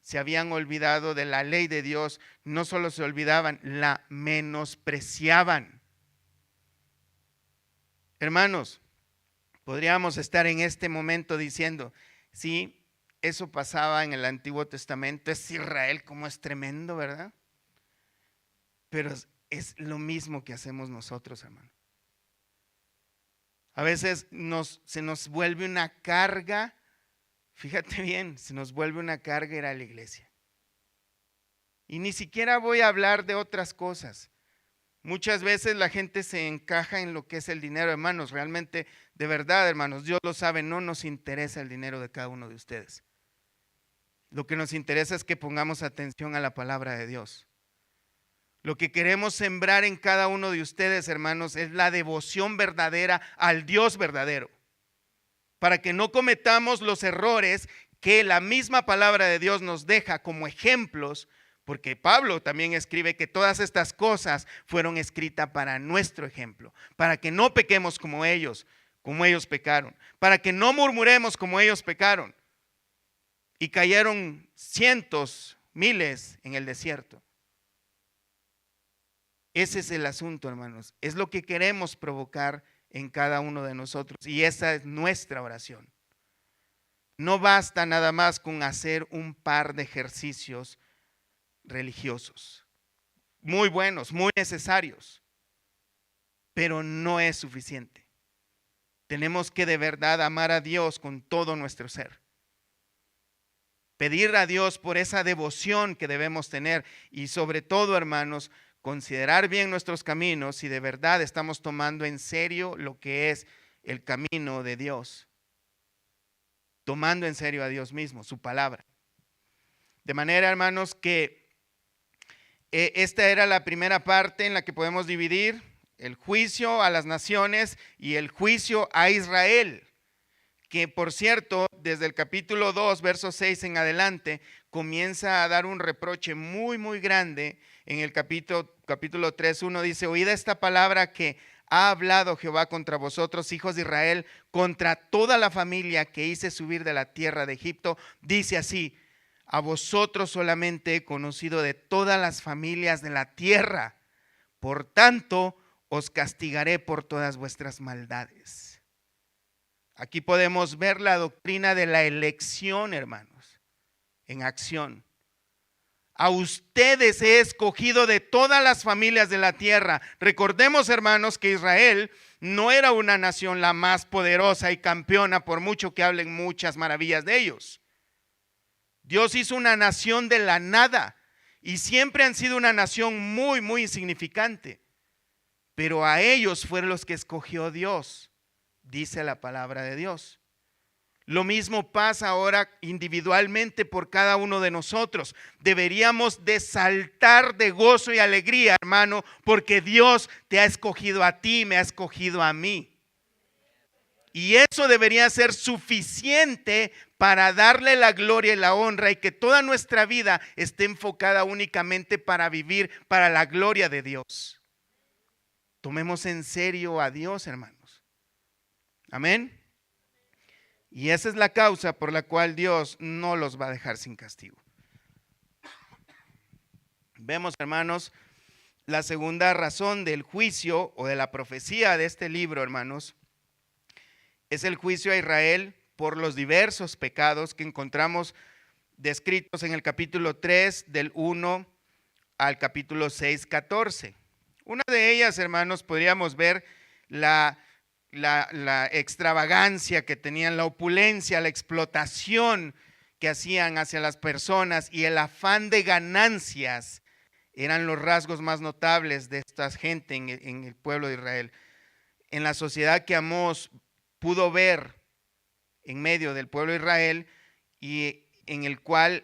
se habían olvidado de la ley de Dios. No solo se olvidaban, la menospreciaban. Hermanos, podríamos estar en este momento diciendo, sí, eso pasaba en el Antiguo Testamento, es Israel como es tremendo, ¿verdad? Pero es lo mismo que hacemos nosotros, hermano. A veces se nos vuelve una carga, fíjate bien, se nos vuelve una carga ir a la iglesia. Y ni siquiera voy a hablar de otras cosas. Muchas veces la gente se encaja en lo que es el dinero, hermanos. Realmente, de verdad, hermanos, Dios lo sabe, no nos interesa el dinero de cada uno de ustedes. Lo que nos interesa es que pongamos atención a la palabra de Dios. Lo que queremos sembrar en cada uno de ustedes, hermanos, es la devoción verdadera al Dios verdadero, para que no cometamos los errores que la misma palabra de Dios nos deja como ejemplos, porque Pablo también escribe que todas estas cosas fueron escritas para nuestro ejemplo, para que no pequemos como ellos pecaron, para que no murmuremos como ellos pecaron y cayeron cientos, miles en el desierto. Ese es el asunto, hermanos. Es lo que queremos provocar en cada uno de nosotros. Y esa es nuestra oración. No basta nada más con hacer un par de ejercicios religiosos. Muy buenos, muy necesarios. Pero no es suficiente. Tenemos que de verdad amar a Dios con todo nuestro ser. Pedir a Dios por esa devoción que debemos tener. Y sobre todo, hermanos, considerar bien nuestros caminos si de verdad estamos tomando en serio lo que es el camino de Dios. Tomando en serio a Dios mismo, su palabra. De manera, hermanos, que esta era la primera parte en la que podemos dividir el juicio a las naciones y el juicio a Israel. Que por cierto, desde el capítulo 2, verso 6 en adelante, comienza a dar un reproche muy, muy grande. En el capítulo 3, 1 dice: oída esta palabra que ha hablado Jehová contra vosotros, hijos de Israel, contra toda la familia que hice subir de la tierra de Egipto. Dice así: a vosotros solamente he conocido de todas las familias de la tierra, por tanto os castigaré por todas vuestras maldades. Aquí podemos ver la doctrina de la elección, hermanos, en acción. A ustedes he escogido de todas las familias de la tierra. Recordemos, hermanos, que Israel no era una nación la más poderosa y campeona, por mucho que hablen muchas maravillas de ellos. Dios hizo una nación de la nada y siempre han sido una nación muy, muy insignificante. Pero a ellos fueron los que escogió Dios, dice la palabra de Dios. Lo mismo pasa ahora individualmente por cada uno de nosotros. Deberíamos de saltar de gozo y alegría, hermano, porque Dios te ha escogido a ti, me ha escogido a mí. Y eso debería ser suficiente para darle la gloria y la honra y que toda nuestra vida esté enfocada únicamente para vivir para la gloria de Dios. Tomemos en serio a Dios, hermanos. Amén. Y esa es la causa por la cual Dios no los va a dejar sin castigo. Vemos, hermanos, la segunda razón del juicio o de la profecía de este libro, hermanos, es el juicio a Israel por los diversos pecados que encontramos descritos en el capítulo 3, del 1 al capítulo 6, 14. Una de ellas, hermanos, podríamos ver la extravagancia que tenían, la opulencia, la explotación que hacían hacia las personas y el afán de ganancias eran los rasgos más notables de esta gente en el pueblo de Israel. En la sociedad que Amós pudo ver en medio del pueblo de Israel y en el cual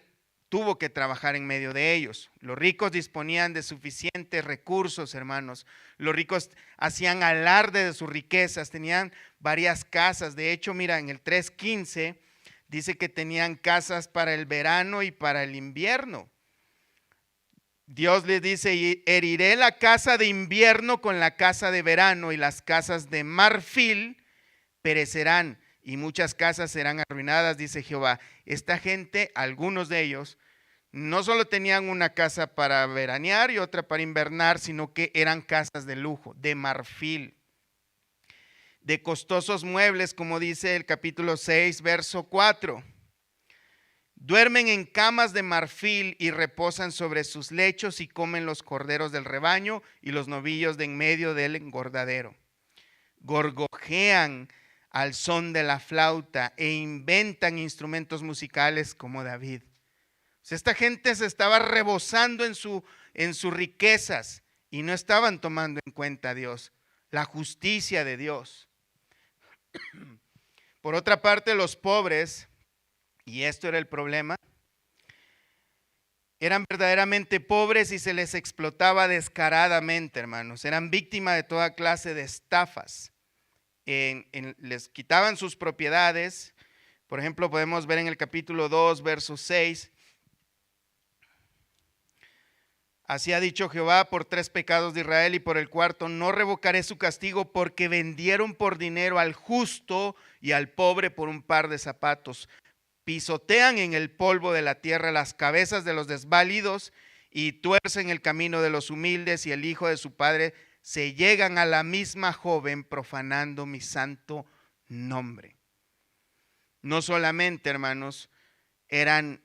tuvo que trabajar en medio de ellos. Los ricos disponían de suficientes recursos, hermanos. Los ricos hacían alarde de sus riquezas, tenían varias casas. De hecho, mira, en el 3:15 dice que tenían casas para el verano y para el invierno. Dios les dice: heriré la casa de invierno con la casa de verano, y las casas de marfil perecerán y muchas casas serán arruinadas, dice Jehová. Esta gente, algunos de ellos, no solo tenían una casa para veranear y otra para invernar, sino que eran casas de lujo, de marfil, de costosos muebles, como dice el capítulo 6, verso 4. Duermen en camas de marfil y reposan sobre sus lechos y comen los corderos del rebaño y los novillos de en medio del engordadero. Gorgojean al son de la flauta e inventan instrumentos musicales como David. Esta gente se estaba rebosando en sus riquezas, y no estaban tomando en cuenta a Dios, la justicia de Dios. Por otra parte, los pobres, y esto era el problema, eran verdaderamente pobres y se les explotaba descaradamente, hermanos. Eran víctimas de toda clase de estafas. Les quitaban sus propiedades. Por ejemplo, podemos ver en el capítulo 2, verso 6. Así ha dicho Jehová: por 3 pecados de Israel y por el cuarto no revocaré su castigo, porque vendieron por dinero al justo y al pobre por un par de zapatos. Pisotean en el polvo de la tierra las cabezas de los desválidos y tuercen el camino de los humildes, y el hijo de su padre se llegan a la misma joven, profanando mi santo nombre. No solamente, hermanos, eran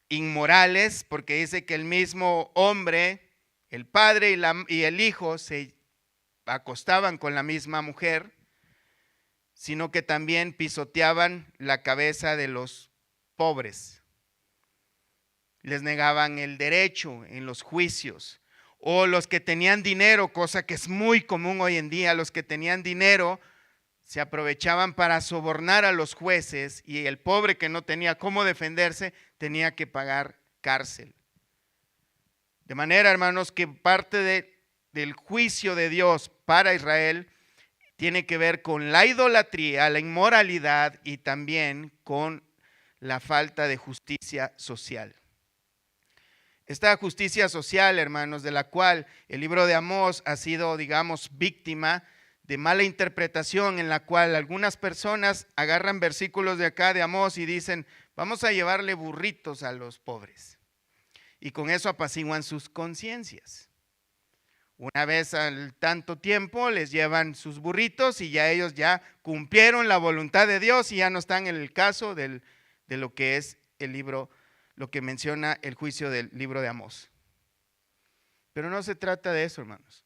inmorales, porque dice que el mismo hombre, el padre y el hijo, se acostaban con la misma mujer, sino que también pisoteaban la cabeza de los pobres. Les negaban el derecho en los juicios. O los que tenían dinero, cosa que es muy común hoy en día, los que tenían dinero se aprovechaban para sobornar a los jueces, y el pobre que no tenía cómo defenderse tenía que pagar cárcel. De manera, hermanos, que parte del juicio de Dios para Israel tiene que ver con la idolatría, la inmoralidad y también con la falta de justicia social. Esta justicia social, hermanos, de la cual el libro de Amós ha sido, digamos, víctima de mala interpretación, en la cual algunas personas agarran versículos de acá de Amós y dicen: vamos a llevarle burritos a los pobres, y con eso apaciguan sus conciencias. Una vez al tanto tiempo les llevan sus burritos y ya ellos ya cumplieron la voluntad de Dios y ya no están en el caso de lo que es el libro, lo que menciona el juicio del libro de Amós. Pero no se trata de eso, hermanos.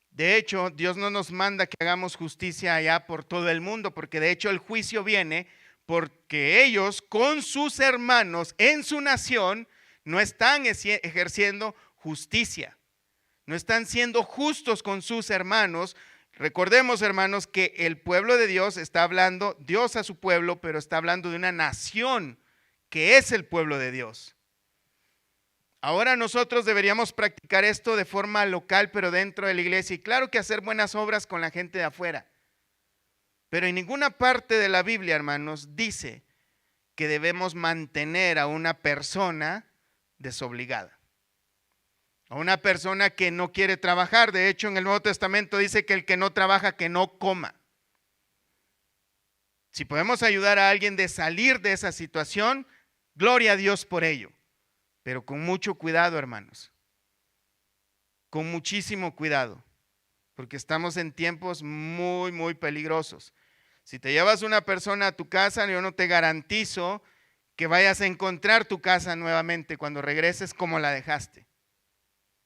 De hecho, Dios no nos manda que hagamos justicia allá por todo el mundo, porque de hecho el juicio viene porque ellos con sus hermanos en su nación no están ejerciendo justicia, no están siendo justos con sus hermanos. Recordemos, hermanos, que el pueblo de Dios está hablando, Dios a su pueblo, pero está hablando de una nación que es el pueblo de Dios. Ahora nosotros deberíamos practicar esto de forma local, pero dentro de la iglesia. Y claro que hacer buenas obras con la gente de afuera. Pero en ninguna parte de la Biblia, hermanos, dice que debemos mantener a una persona desobligada, a una persona que no quiere trabajar. De hecho, en el Nuevo Testamento dice que el que no trabaja, que no coma. Si podemos ayudar a alguien de salir de esa situación, gloria a Dios por ello. Pero con mucho cuidado, hermanos, con muchísimo cuidado, porque estamos en tiempos muy, muy peligrosos. Si te llevas una persona a tu casa, yo no te garantizo que vayas a encontrar tu casa nuevamente cuando regreses como la dejaste.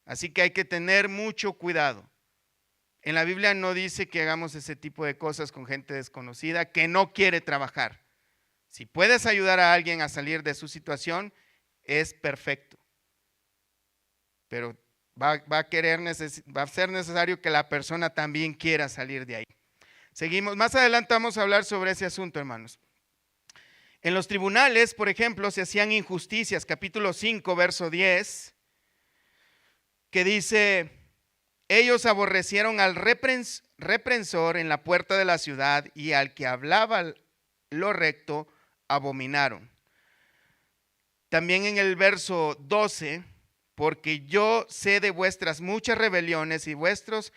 Así que hay que tener mucho cuidado. En la Biblia no dice que hagamos ese tipo de cosas con gente desconocida que no quiere trabajar. Si puedes ayudar a alguien a salir de su situación, es perfecto, pero va a ser necesario que la persona también quiera salir de ahí. Seguimos, más adelante vamos a hablar sobre ese asunto, hermanos. En los tribunales, por ejemplo, se hacían injusticias, capítulo 5, verso 10, que dice: ellos aborrecieron al reprensor en la puerta de la ciudad, y al que hablaba lo recto abominaron. También en el verso 12, porque yo sé de vuestras muchas rebeliones y vuestros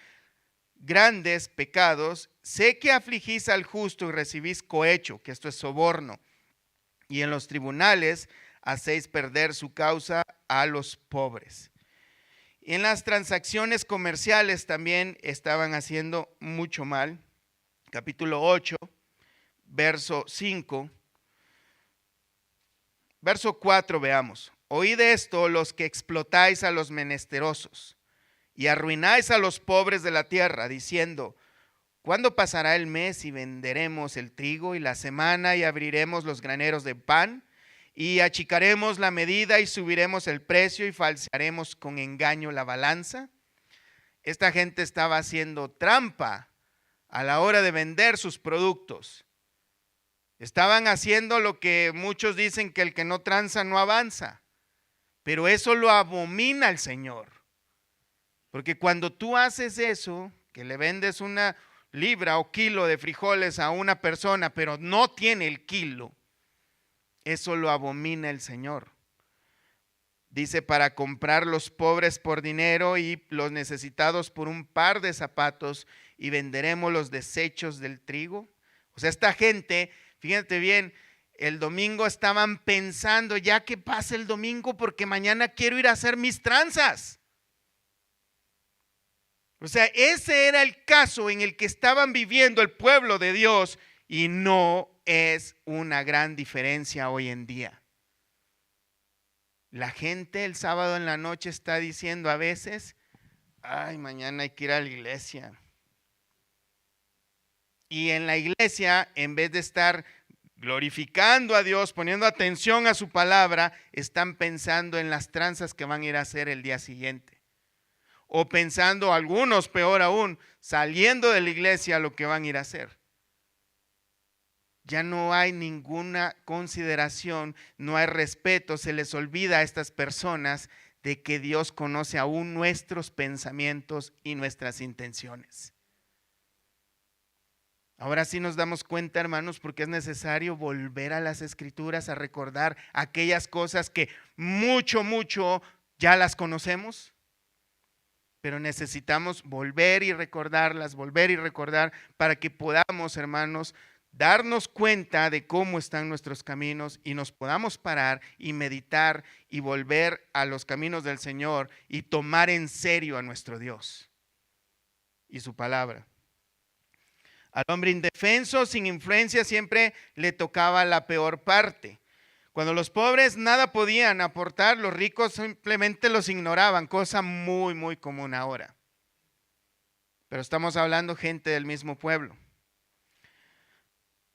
grandes pecados, sé que afligís al justo y recibís cohecho, que esto es soborno, y en los tribunales hacéis perder su causa a los pobres. Y en las transacciones comerciales también estaban haciendo mucho mal. Capítulo 8, verso 5. Verso 4, veamos: oíd esto, los que explotáis a los menesterosos y arruináis a los pobres de la tierra, diciendo: ¿cuándo pasará el mes y venderemos el trigo, y la semana y abriremos los graneros de pan? Y achicaremos la medida y subiremos el precio y falsearemos con engaño la balanza. esta gente estaba haciendo trampa a la hora de vender sus productos. Estaban haciendo lo que muchos dicen que el que no tranza no avanza, pero eso lo abomina el Señor. Porque cuando tú haces eso, que le vendes una libra o kilo de frijoles a una persona, pero no tiene el kilo, eso lo abomina el Señor. Dice, para comprar los pobres por dinero y los necesitados por un par de zapatos, y venderemos los desechos del trigo. O sea, esta gente, fíjate bien, el domingo estaban pensando, ya que pase el domingo porque mañana quiero ir a hacer mis tranzas. O sea, ese era el caso en el que estaban viviendo el pueblo de Dios, y no es una gran diferencia hoy en día. La gente el sábado en la noche está diciendo a veces, ay, mañana hay que ir a la iglesia. Y en la iglesia, en vez de estar glorificando a Dios, poniendo atención a su palabra, están pensando en las tranzas que van a ir a hacer el día siguiente. O pensando, algunos peor aún, saliendo de la iglesia lo que van a ir a hacer. Ya no hay ninguna consideración, no hay respeto, se les olvida a estas personas de que Dios conoce aún nuestros pensamientos y nuestras intenciones. Ahora sí nos damos cuenta, hermanos, porque es necesario volver a las Escrituras, a recordar aquellas cosas que mucho ya las conocemos, pero necesitamos volver y recordarlas, volver y recordar para que podamos, hermanos, darnos cuenta de cómo están nuestros caminos y nos podamos parar y meditar y volver a los caminos del Señor y tomar en serio a nuestro Dios y su palabra. Al hombre indefenso, sin influencia, siempre le tocaba la peor parte. Cuando los pobres nada podían aportar, los ricos simplemente los ignoraban, cosa muy común ahora. Pero estamos hablando gente del mismo pueblo.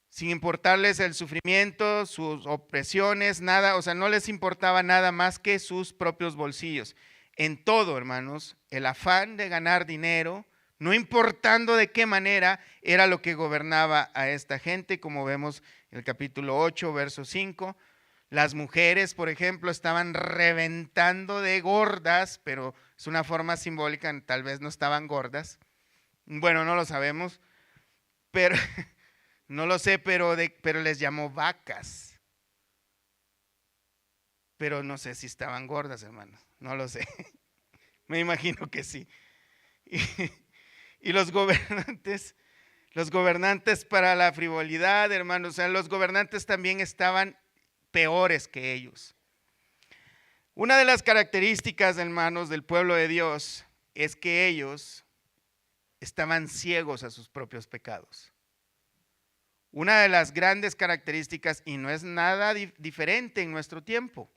Sin importarles el sufrimiento, sus opresiones, nada, o sea, no les importaba nada más que sus propios bolsillos. En todo, hermanos, el afán de ganar dinero, no importando de qué manera, era lo que gobernaba a esta gente, como vemos en el capítulo 8, verso 5. Las mujeres, por ejemplo, estaban reventando de gordas, pero es una forma simbólica, tal vez no estaban gordas. Bueno, no lo sabemos, pero no lo sé, pero les llamó vacas. Pero no sé si estaban gordas, hermanos, no lo sé. Me imagino que sí. Y los gobernantes para la frivolidad, hermanos, o sea, los gobernantes también estaban peores que ellos. Una de las características, hermanos, del pueblo de Dios es que ellos estaban ciegos a sus propios pecados. Una de las grandes características, y no es nada diferente en nuestro tiempo.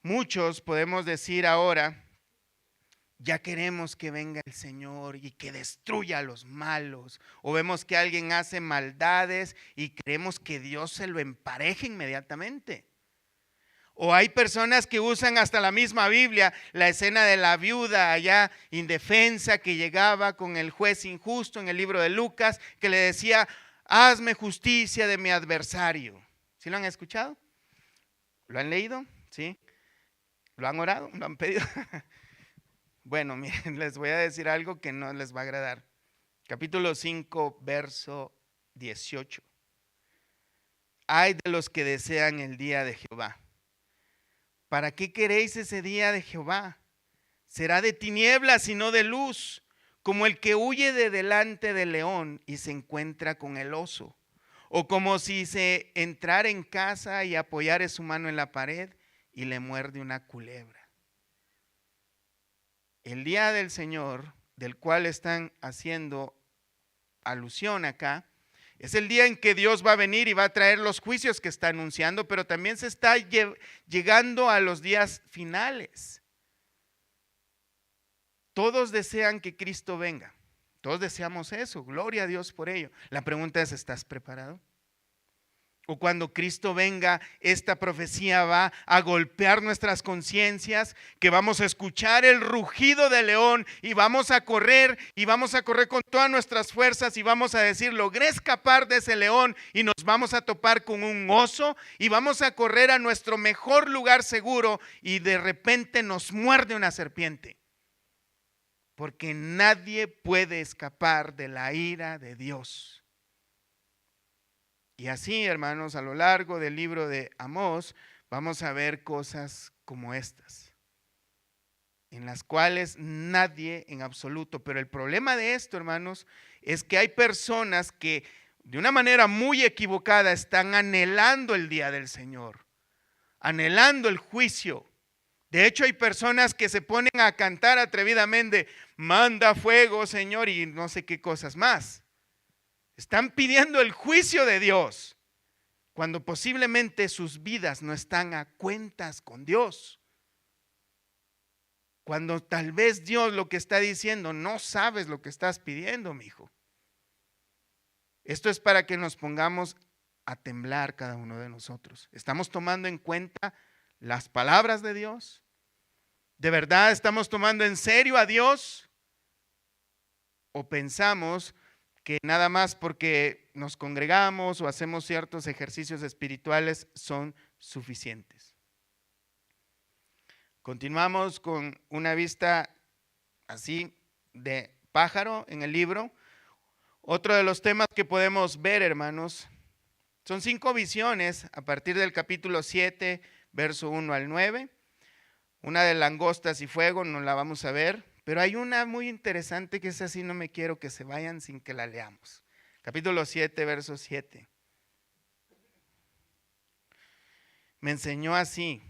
Muchos podemos decir ahora, ya queremos que venga el Señor y que destruya a los malos. O vemos que alguien hace maldades y queremos que Dios se lo empareje inmediatamente. O hay personas que usan hasta la misma Biblia, la escena de la viuda allá indefensa que llegaba con el juez injusto en el libro de Lucas, que le decía, hazme justicia de mi adversario. ¿Sí lo han escuchado? ¿Lo han leído? ¿Sí? ¿Lo han orado? ¿Lo han pedido? Bueno, miren, les voy a decir algo que no les va a agradar. Capítulo 5, verso 18. Ay de los que desean el día de Jehová. ¿Para qué queréis ese día de Jehová? Será de tinieblas y no de luz, como el que huye de delante del león y se encuentra con el oso, o como si se entrara en casa y apoyare su mano en la pared y le muerde una culebra. El día del Señor, del cual están haciendo alusión acá, es el día en que Dios va a venir y va a traer los juicios que está anunciando, pero también se está llegando a los días finales. Todos desean que Cristo venga. Todos deseamos eso. Gloria a Dios por ello. La pregunta es, ¿estás preparado? o cuando Cristo venga, esta profecía va a golpear nuestras conciencias, que vamos a escuchar el rugido del león y vamos a correr con todas nuestras fuerzas y vamos a decir, logré escapar de ese león y nos vamos a topar con un oso y vamos a correr a nuestro mejor lugar seguro y de repente nos muerde una serpiente. Porque nadie puede escapar de la ira de Dios. Y así, hermanos, a lo largo del libro de Amós, vamos a ver cosas como estas, en las cuales nadie en absoluto, pero el problema de esto, hermanos, es que hay personas que de una manera muy equivocada están anhelando el día del Señor, anhelando el juicio. De hecho, hay personas que se ponen a cantar atrevidamente, manda fuego, Señor, y no sé qué cosas más. Están pidiendo el juicio de Dios, cuando posiblemente sus vidas no están a cuentas con Dios. Cuando tal vez Dios lo que está diciendo, no sabes lo que estás pidiendo, mi hijo. Esto es para que nos pongamos a temblar cada uno de nosotros. ¿Estamos tomando en cuenta las palabras de Dios? ¿De verdad estamos tomando en serio a Dios? ¿O pensamos que nada más porque nos congregamos o hacemos ciertos ejercicios espirituales son suficientes? Continuamos con una vista así de pájaro en el libro. Otro de los temas que podemos ver, hermanos, son 5 visiones a partir del capítulo 7, verso 1 al 9. Una de langostas y fuego, no la vamos a ver. Pero hay una muy interesante que es así, no me quiero que se vayan sin que la leamos. Capítulo 7, verso 7. Me enseñó así.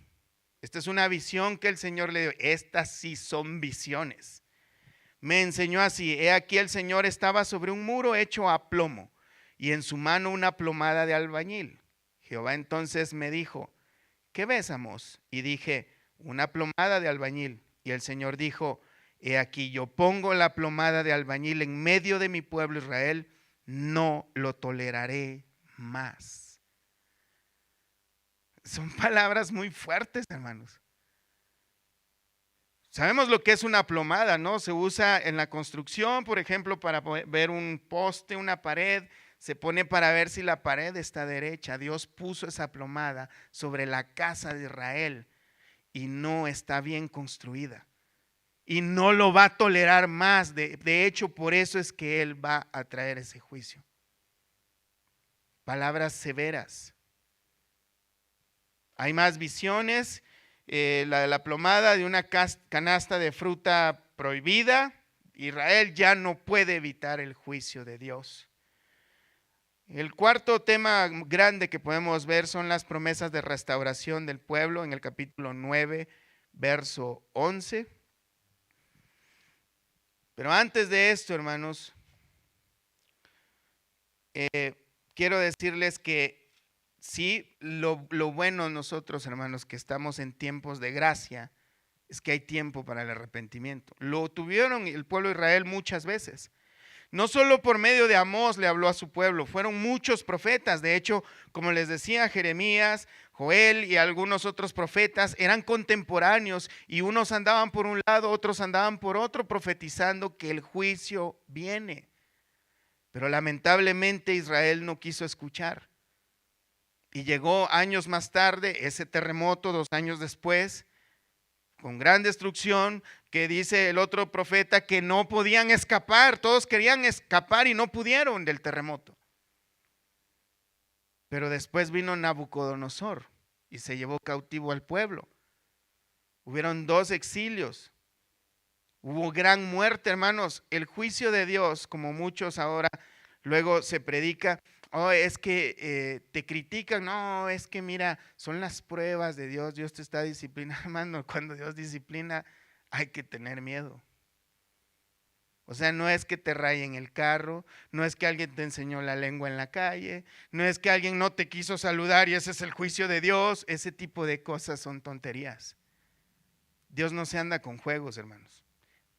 Esta es una visión que el Señor le dio. Estas sí son visiones. Me enseñó así. He aquí el Señor estaba sobre un muro hecho a plomo y en su mano una plomada de albañil. Jehová entonces me dijo, ¿qué ves, Amós? Y dije, una plomada de albañil. Y el Señor dijo, he aquí yo pongo la plomada de albañil en medio de mi pueblo Israel, no lo toleraré más. Son palabras muy fuertes, hermanos. Sabemos lo que es una plomada, ¿no? Se usa en la construcción, por ejemplo, para ver un poste, una pared, se pone para ver si la pared está derecha. Dios puso esa plomada sobre la casa de Israel y no está bien construida. Y no lo va a tolerar más. De hecho, por eso es que Él va a traer ese juicio. Palabras severas. Hay más visiones. La de la plomada de una canasta de fruta prohibida. Israel ya no puede evitar el juicio de Dios. El cuarto tema grande que podemos ver son las promesas de restauración del pueblo en el capítulo 9, verso 11. Pero antes de esto, hermanos, quiero decirles que sí, lo bueno nosotros, hermanos, que estamos en tiempos de gracia, es que hay tiempo para el arrepentimiento. Lo tuvieron el pueblo de Israel muchas veces. No solo por medio de Amós le habló a su pueblo, fueron muchos profetas. De hecho, como les decía, Jeremías, Joel y algunos otros profetas eran contemporáneos y unos andaban por un lado, otros andaban por otro, profetizando que el juicio viene. Pero lamentablemente Israel no quiso escuchar. Y llegó años más tarde ese terremoto, 2 años después, con gran destrucción, que dice el otro profeta que no podían escapar, todos querían escapar y no pudieron del terremoto. Pero después vino Nabucodonosor y se llevó cautivo al pueblo. Hubieron 2 exilios, hubo gran muerte, hermanos. El juicio de Dios, como muchos ahora luego se predica, es que te critican, no, es que mira, son las pruebas de Dios, Dios te está disciplinando, hermano. Cuando Dios disciplina hay que tener miedo. O sea, no es que te rayen el carro, no es que alguien te enseñó la lengua en la calle, no es que alguien no te quiso saludar y ese es el juicio de Dios. Ese tipo de cosas son tonterías. Dios no se anda con juegos, hermanos.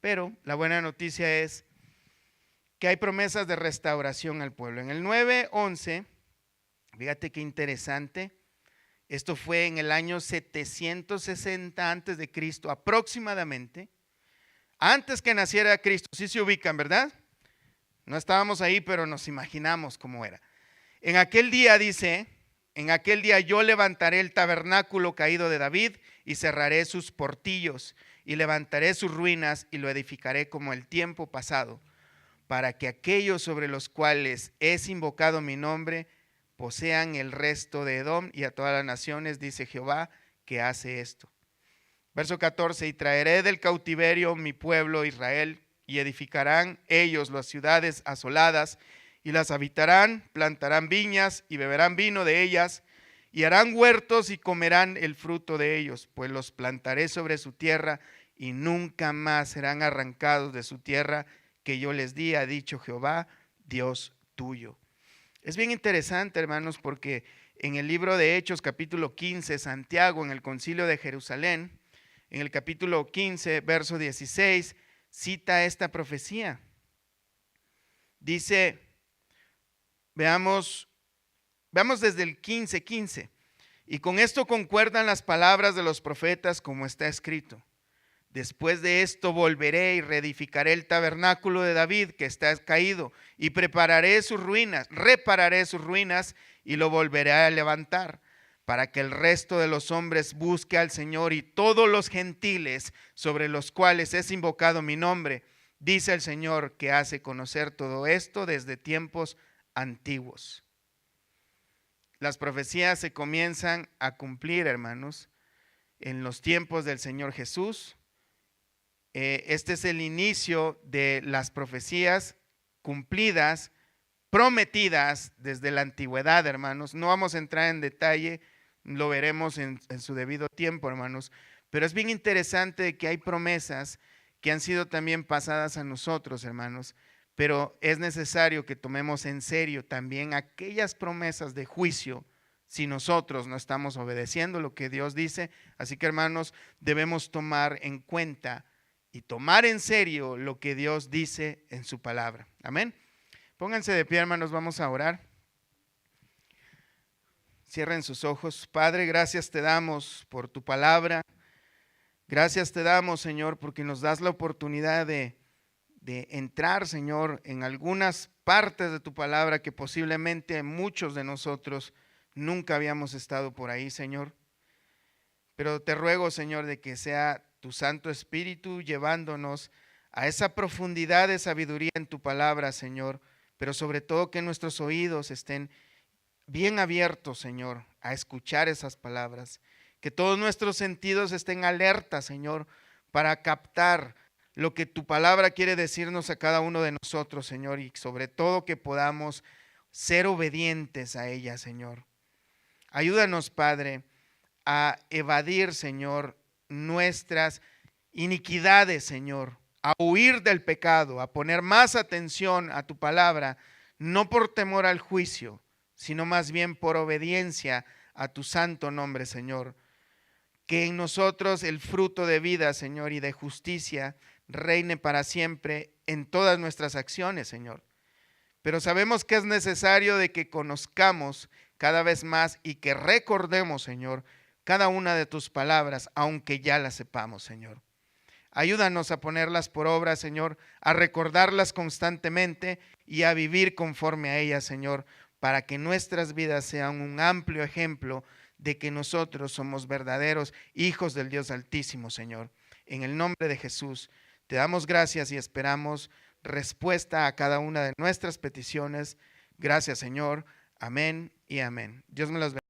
Pero la buena noticia es que hay promesas de restauración al pueblo. En el 9:11 Fíjate qué interesante. Esto fue en el año 760 antes de Cristo, aproximadamente. Antes que naciera Cristo, sí se ubican, ¿verdad? No estábamos ahí, pero nos imaginamos cómo era. En aquel día dice, en aquel día yo levantaré el tabernáculo caído de David y cerraré sus portillos y levantaré sus ruinas y lo edificaré como el tiempo pasado, para que aquellos sobre los cuales es invocado mi nombre posean el resto de Edom y a todas las naciones, dice Jehová, que hace esto. Verso 14, y traeré del cautiverio mi pueblo Israel, y edificarán ellos las ciudades asoladas, y las habitarán, plantarán viñas y beberán vino de ellas, y harán huertos y comerán el fruto de ellos, pues los plantaré sobre su tierra, y nunca más serán arrancados de su tierra que yo les di, ha dicho Jehová, Dios tuyo. Es bien interesante, hermanos, porque en el libro de Hechos, capítulo 15, Santiago, en el concilio de Jerusalén, en el capítulo 15, verso 16, cita esta profecía. Dice, veamos desde el 15:15. Y con esto concuerdan las palabras de los profetas como está escrito. Después de esto volveré y reedificaré el tabernáculo de David que está caído y repararé sus ruinas y lo volveré a levantar, para que el resto de los hombres busque al Señor y todos los gentiles sobre los cuales es invocado mi nombre, dice el Señor, que hace conocer todo esto desde tiempos antiguos. Las profecías se comienzan a cumplir, hermanos, en los tiempos del Señor Jesús. Este es el inicio de las profecías cumplidas, prometidas desde la antigüedad, hermanos. No vamos a entrar en detalle, lo veremos en su debido tiempo, hermanos. Pero es bien interesante que hay promesas que han sido también pasadas a nosotros, hermanos. Pero es necesario que tomemos en serio también aquellas promesas de juicio si nosotros no estamos obedeciendo lo que Dios dice. Así que, hermanos, debemos tomar en cuenta y tomar en serio lo que Dios dice en su palabra. Amén. Pónganse de pie, hermanos, vamos a orar. Cierren sus ojos. Padre, gracias te damos por tu palabra. Gracias te damos, Señor, porque nos das la oportunidad de entrar, Señor, en algunas partes de tu palabra que posiblemente muchos de nosotros nunca habíamos estado por ahí, Señor. Pero te ruego, Señor, de que sea tu Santo Espíritu llevándonos a esa profundidad de sabiduría en tu palabra, Señor, pero sobre todo que nuestros oídos estén bien abiertos, Señor, a escuchar esas palabras, que todos nuestros sentidos estén alerta, Señor, para captar lo que tu palabra quiere decirnos a cada uno de nosotros, Señor, y sobre todo que podamos ser obedientes a ella, Señor. Ayúdanos, Padre, a evadir, Señor, nuestras iniquidades, Señor, a huir del pecado, a poner más atención a tu palabra, no por temor al juicio, sino más bien por obediencia a tu santo nombre, Señor. Que en nosotros el fruto de vida, Señor, y de justicia reine para siempre en todas nuestras acciones, Señor. Pero sabemos que es necesario de que conozcamos cada vez más y que recordemos, Señor, cada una de tus palabras, aunque ya las sepamos, Señor. Ayúdanos a ponerlas por obra, Señor, a recordarlas constantemente y a vivir conforme a ellas, Señor, para que nuestras vidas sean un amplio ejemplo de que nosotros somos verdaderos hijos del Dios Altísimo, Señor. En el nombre de Jesús, te damos gracias y esperamos respuesta a cada una de nuestras peticiones. Gracias, Señor. Amén y amén. Dios me las bendiga.